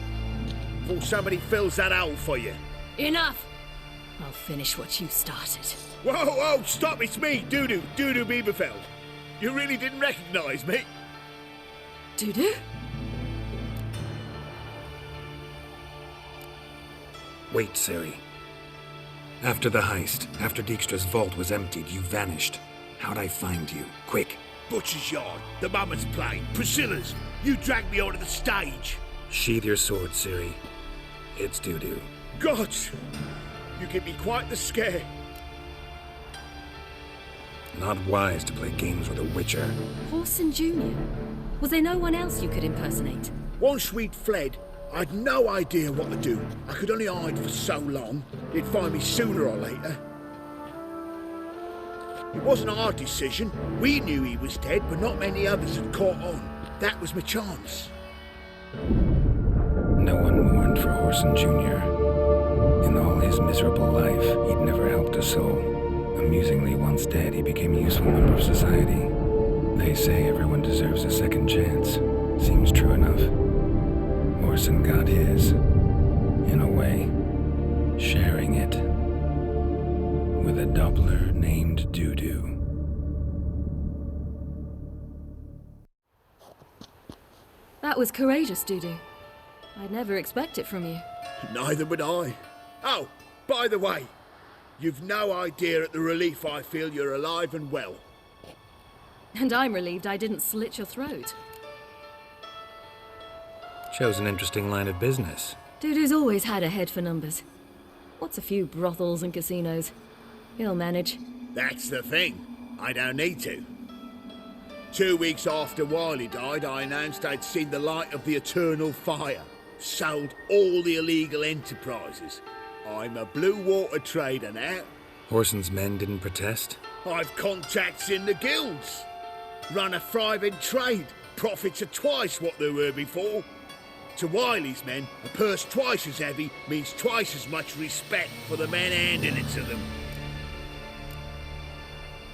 Before somebody fills that hole for you. Enough! I'll finish what you started. Whoa, whoa, stop, it's me, Dudu Bieberfeld. You really didn't recognize me? Dudu? Wait, Ciri. After the heist, after Dijkstra's vault was emptied, you vanished. How'd I find you? Quick. Butcher's Yard, the Mama's Plane, Priscilla's. You dragged me onto the stage. Sheathe your sword, Ciri. It's Dudu. Gods! You give me quite the scare. Not wise to play games with a witcher. Horson Jr.? Was there no one else you could impersonate? Once we'd fled, I'd no idea what to do. I could only hide for so long. They'd find me sooner or later. It wasn't our decision. We knew he was dead, but not many others had caught on. That was my chance. No one mourned for Horson Jr. In all his miserable life, he'd never helped a soul. Amusingly, once dead, he became a useful member of society. They say everyone deserves a second chance. Seems true enough. Horson got his, in a way, sharing it with a Doppler named Dudu. That was courageous, Dudu. I'd never expect it from you. Neither would I. Oh, by the way, you've no idea at the relief I feel you're alive and well. And I'm relieved I didn't slit your throat. Chose an interesting line of business. Dudu's always had a head for numbers. What's a few brothels and casinos? He'll manage. That's the thing. I don't need to. 2 weeks after Wiley died, I announced I'd seen the light of the eternal fire. Sold all the illegal enterprises. I'm a blue water trader now. Horson's men didn't protest? I've contacts in the guilds. Run a thriving trade. Profits are twice what they were before. To Wiley's men, a purse twice as heavy means twice as much respect for the men handing it to them.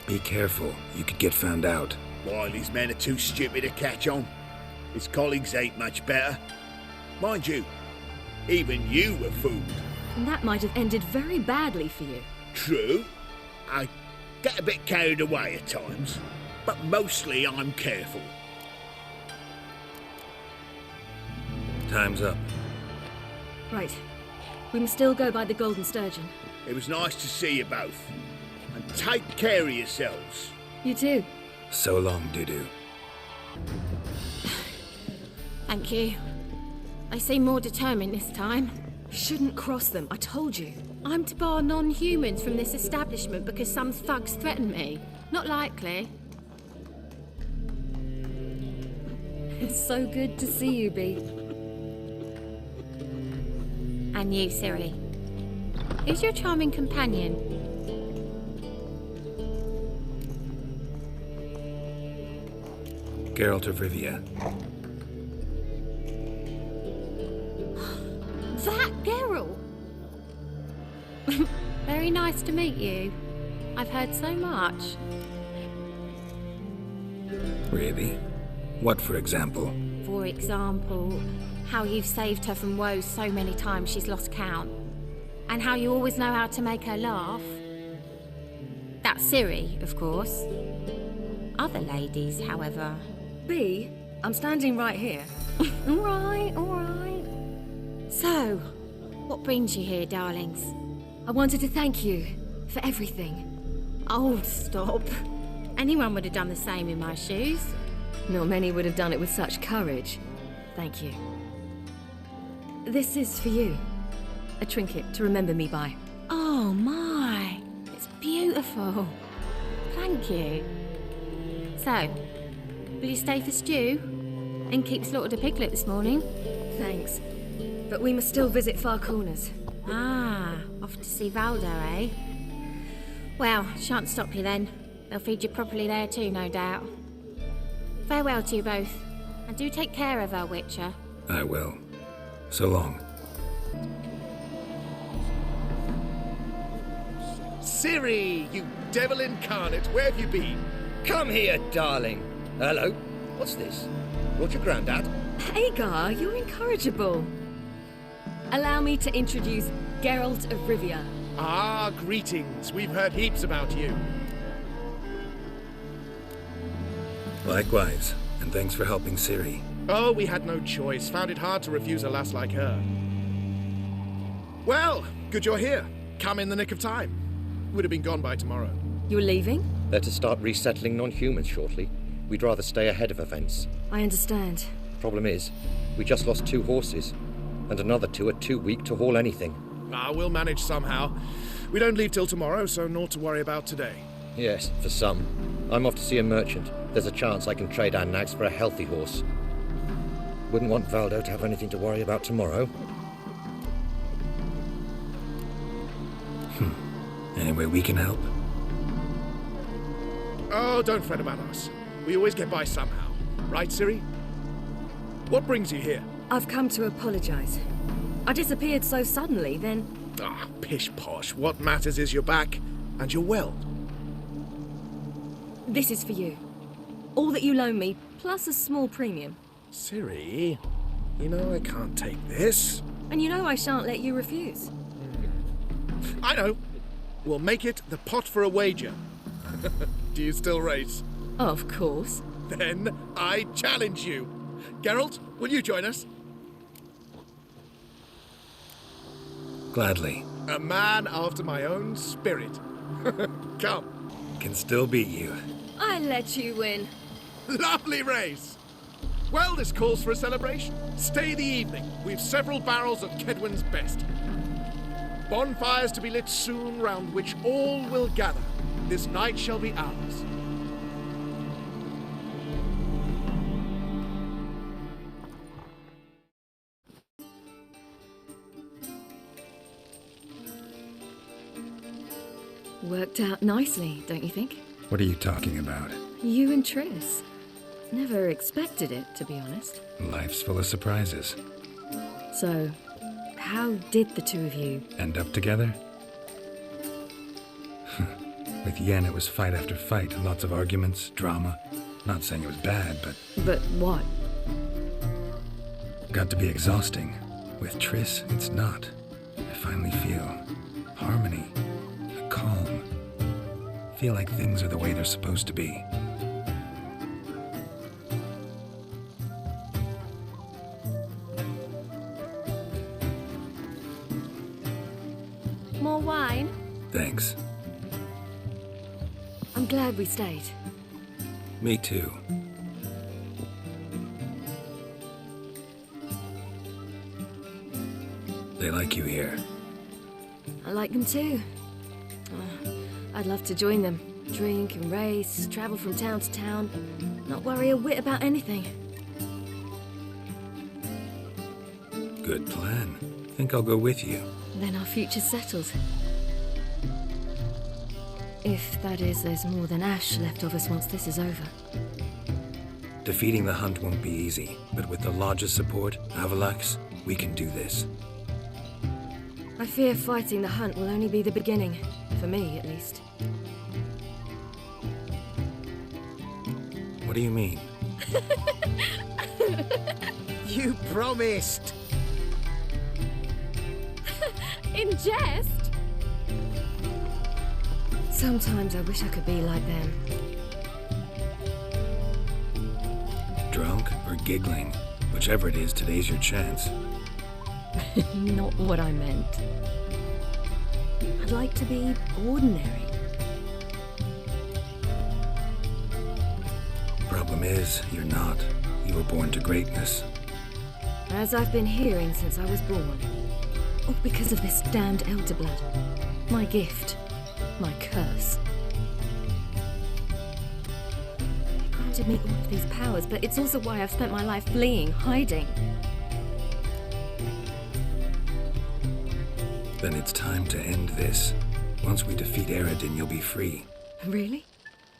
Be careful, you could get found out. Wiley's men are too stupid to catch on. His colleagues ain't much better. Mind you, even you were fooled. And that might have ended very badly for you. True. I get a bit carried away at times, but mostly I'm careful. Time's up. Right. We must still go by the Golden Sturgeon. It was nice to see you both. And take care of yourselves. You too. So long, Dudu. Thank you. I seem more determined this time. Shouldn't cross them, I told you. I'm to bar non-humans from this establishment because some thugs threaten me? Not likely. It's so good to see you, B. And you, Ciri. Who's your charming companion? Geralt of Rivia. That Geralt! Very nice to meet you. I've heard so much. Really? What, for example? For example, how you've saved her from woes so many times she's lost count. And how you always know how to make her laugh. That's Ciri, of course. Other ladies, however... B, I'm standing right here. All right. So, what brings you here, darlings? I wanted to thank you for everything. Oh, stop. Anyone would have done the same in my shoes. Not many would have done it with such courage. Thank you. This is for you. A trinket to remember me by. Oh my, it's beautiful. Thank you. So, will you stay for stew? And keep slaughtered a piglet this morning? Thanks. But we must still visit Far Corners. Ah, off to see Valdo, eh? Well, shan't stop you then. They'll feed you properly there too, no doubt. Farewell to you both, and do take care of our Witcher. I will. So long. Ciri, you devil incarnate, where have you been? Come here, darling. Hello. What's this? Roger Grandad? Hagar, you're incorrigible. Allow me to introduce Geralt of Rivia. Ah, greetings. We've heard heaps about you. Likewise, and thanks for helping Ciri. Oh, we had no choice. Found it hard to refuse a lass like her. Well, good you're here. Come in the nick of time. Would have been gone by tomorrow. You're leaving? They're to start resettling non-humans shortly. We'd rather stay ahead of events. I understand. Problem is, we just lost 2 horses, and another 2 are too weak to haul anything. Ah, we'll manage somehow. We don't leave till tomorrow, so naught to worry about today. Yes, for some. I'm off to see a merchant. There's a chance I can trade our nags for a healthy horse. Wouldn't want Valdo to have anything to worry about tomorrow. Any way we can help? Oh, don't fret about us. We always get by somehow. Right, Ciri? What brings you here? I've come to apologize. I disappeared so suddenly, then... Ah, pish-posh. What matters is you're back, and you're well. This is for you. All that you loan me, plus a small premium. Ciri, you know I can't take this. And you know I shan't let you refuse. I know. We'll make it the pot for a wager. Do you still race? Of course. Then I challenge you. Geralt, will you join us? Gladly. A man after my own spirit. Come. Can still beat you. I let you win. Lovely race. Well, this calls for a celebration. Stay the evening. We've several barrels of Kedwen's best. Bonfires to be lit soon, round which all will gather. This night shall be ours. Worked out nicely, don't you think? What are you talking about? You and Triss. Never expected it, to be honest. Life's full of surprises. So, how did the two of you... End up together? With Yen, it was fight after fight, lots of arguments, drama. Not saying it was bad, but... But what? Got to be exhausting. With Triss, it's not. I finally feel harmony, a calm. Feel like things are the way they're supposed to be. More wine? Thanks. I'm glad we stayed. Me too. They like you here. I like them too. I'd love to join them. Drink and race, travel from town to town, not worry a whit about anything. Good plan. Think I'll go with you. Then our future's settled. If, that is, there's more than ash left of us once this is over. Defeating the hunt won't be easy, but with the Lodge's support, Avalax, we can do this. I fear fighting the hunt will only be the beginning, for me at least. What do you mean? You promised! In jest? Sometimes I wish I could be like them. Drunk or giggling? Whichever it is, today's your chance. Not what I meant. I'd like to be ordinary. Problem is, you're not. You were born to greatness. As I've been hearing since I was born. All because of this damned elder blood. My gift. My curse. It granted me all of these powers, but it's also why I've spent my life fleeing, hiding. Then it's time to end this. Once we defeat Eredin, you'll be free. Really?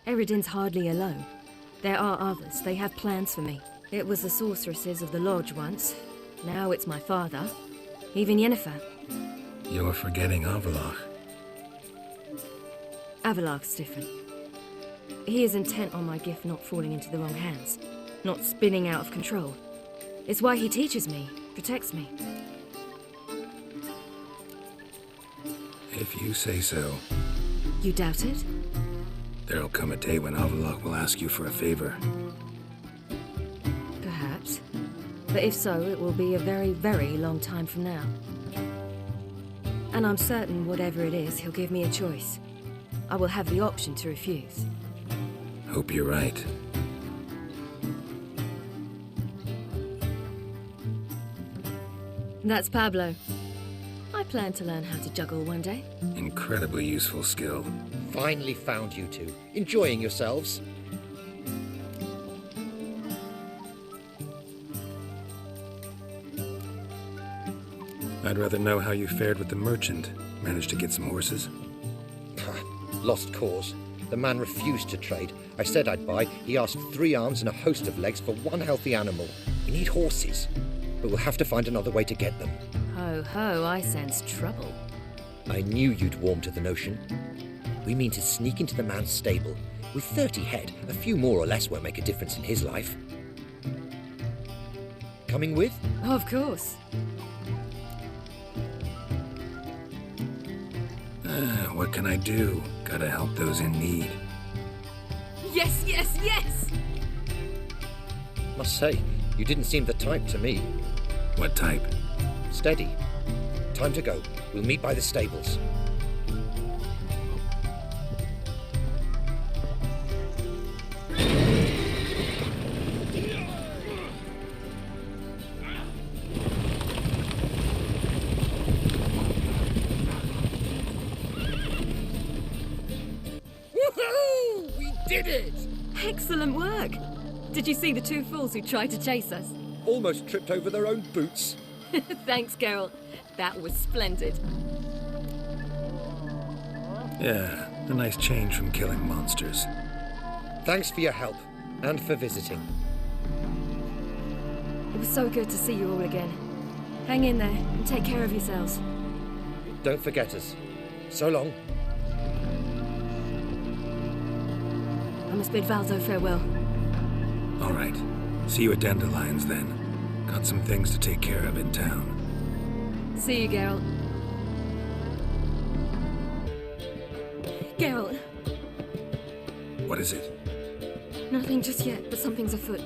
Eredin's hardly alone. There are others. They have plans for me. It was the sorceresses of the Lodge once. Now it's my father. Even Yennefer. You're forgetting Avalach. Avalach's different. He is intent on my gift not falling into the wrong hands. Not spinning out of control. It's why he teaches me, protects me. If you say so. You doubt it? There'll come a day when Avalach will ask you for a favor. Perhaps. But if so, it will be a very, very long time from now. And I'm certain whatever it is, he'll give me a choice. I will have the option to refuse. Hope you're right. That's Pablo. I plan to learn how to juggle one day. Incredibly useful skill. Finally found you two. Enjoying yourselves? I'd rather know how you fared with the merchant. Managed to get some horses? Lost cause. The man refused to trade. I said I'd buy. He asked 3 arms and a host of legs for 1 healthy animal. We need horses, but we'll have to find another way to get them. Ho ho, I sense trouble. I knew you'd warm to the notion. We mean to sneak into the man's stable. With 30 head, a few more or less won't make a difference in his life. Coming with? Of course. What can I do? Gotta help those in need. Yes, yes, yes! Must say, you didn't seem the type to me. What type? Steady. Time to go. We'll meet by the stables. Woohoo! We did it! Excellent work! Did you see the 2 fools who tried to chase us? Almost tripped over their own boots. Thanks, Geralt. That was splendid. Yeah, a nice change from killing monsters. Thanks for your help, and for visiting. It was so good to see you all again. Hang in there, and take care of yourselves. Don't forget us. So long. I must bid Valdo farewell. All right. See you at Dandelions, then. Got some things to take care of in town. See you, Geralt. Geralt. What is it? Nothing just yet, but something's afoot.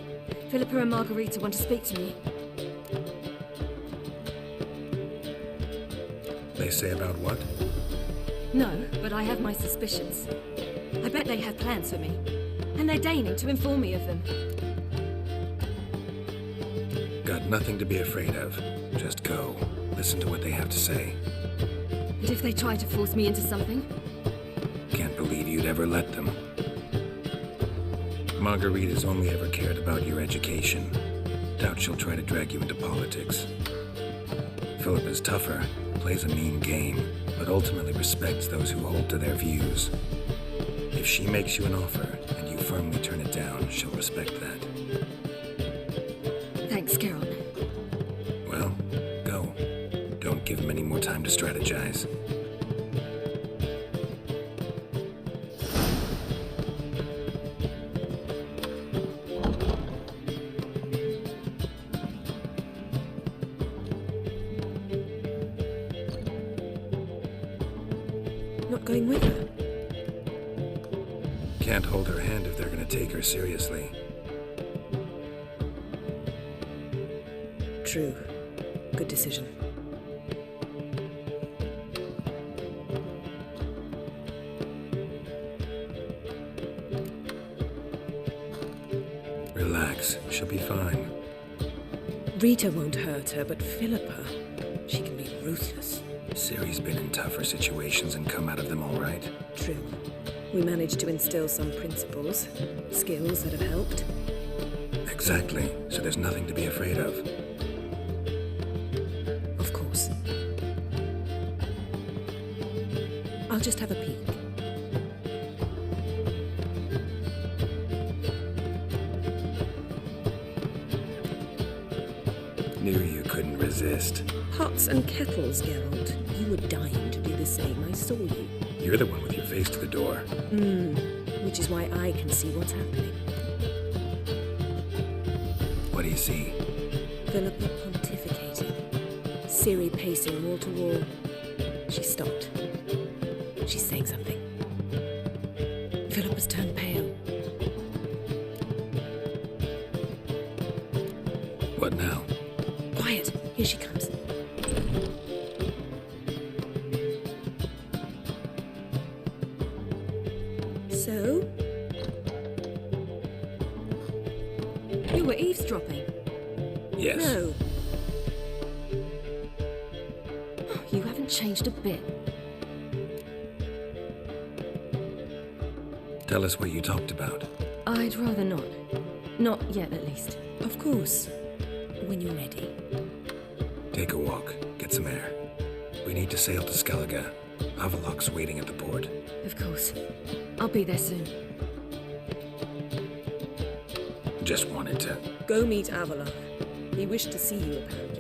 Philippa and Margarita want to speak to me. They say about what? No, but I have my suspicions. I bet they have plans for me. And they're deigning to inform me of them. Got nothing to be afraid of. Just go. Listen to what they have to say. And if they try to force me into something? Can't believe you'd ever let them. Margarita's only ever cared about your education. Doubt she'll try to drag you into politics. Philippa's tougher, plays a mean game, but ultimately respects those who hold to their views. If she makes you an offer, and you firmly turn it down, she'll respect that. Thanks, Charon. Well, go. Don't give him any more time to strategize. Not going with her? Can't hold her hand if they're gonna take her seriously. True. Good decision. Relax, she'll be fine. Rita won't hurt her, but Philippa, she can be ruthless. Ciri's been in tougher situations and come out of them all right. True. We managed to instill some principles, skills that have helped. Exactly, so there's nothing to be afraid of. Of course. I'll just have a peek. Knew you couldn't resist. Pots and kettles, Geralt. You were dying to do the same. I saw you. You're the one with your face to the door. Which is why I can see what's happening. What do you see? Philippa pontificating. Ciri pacing wall to wall. She stopped. She's saying something. Philippa's turned pale. What now? Quiet. Here she comes. So? You were eavesdropping? Yes. No. You haven't changed a bit. Tell us what you talked about. I'd rather not. Not yet, at least. Of course. When you're ready. Take a walk. Get some air. We need to sail to Skellige. Avalok's waiting at the port. Of course. I'll be there soon. Just wanted to... Go meet Avalok. He wished to see you, apparently.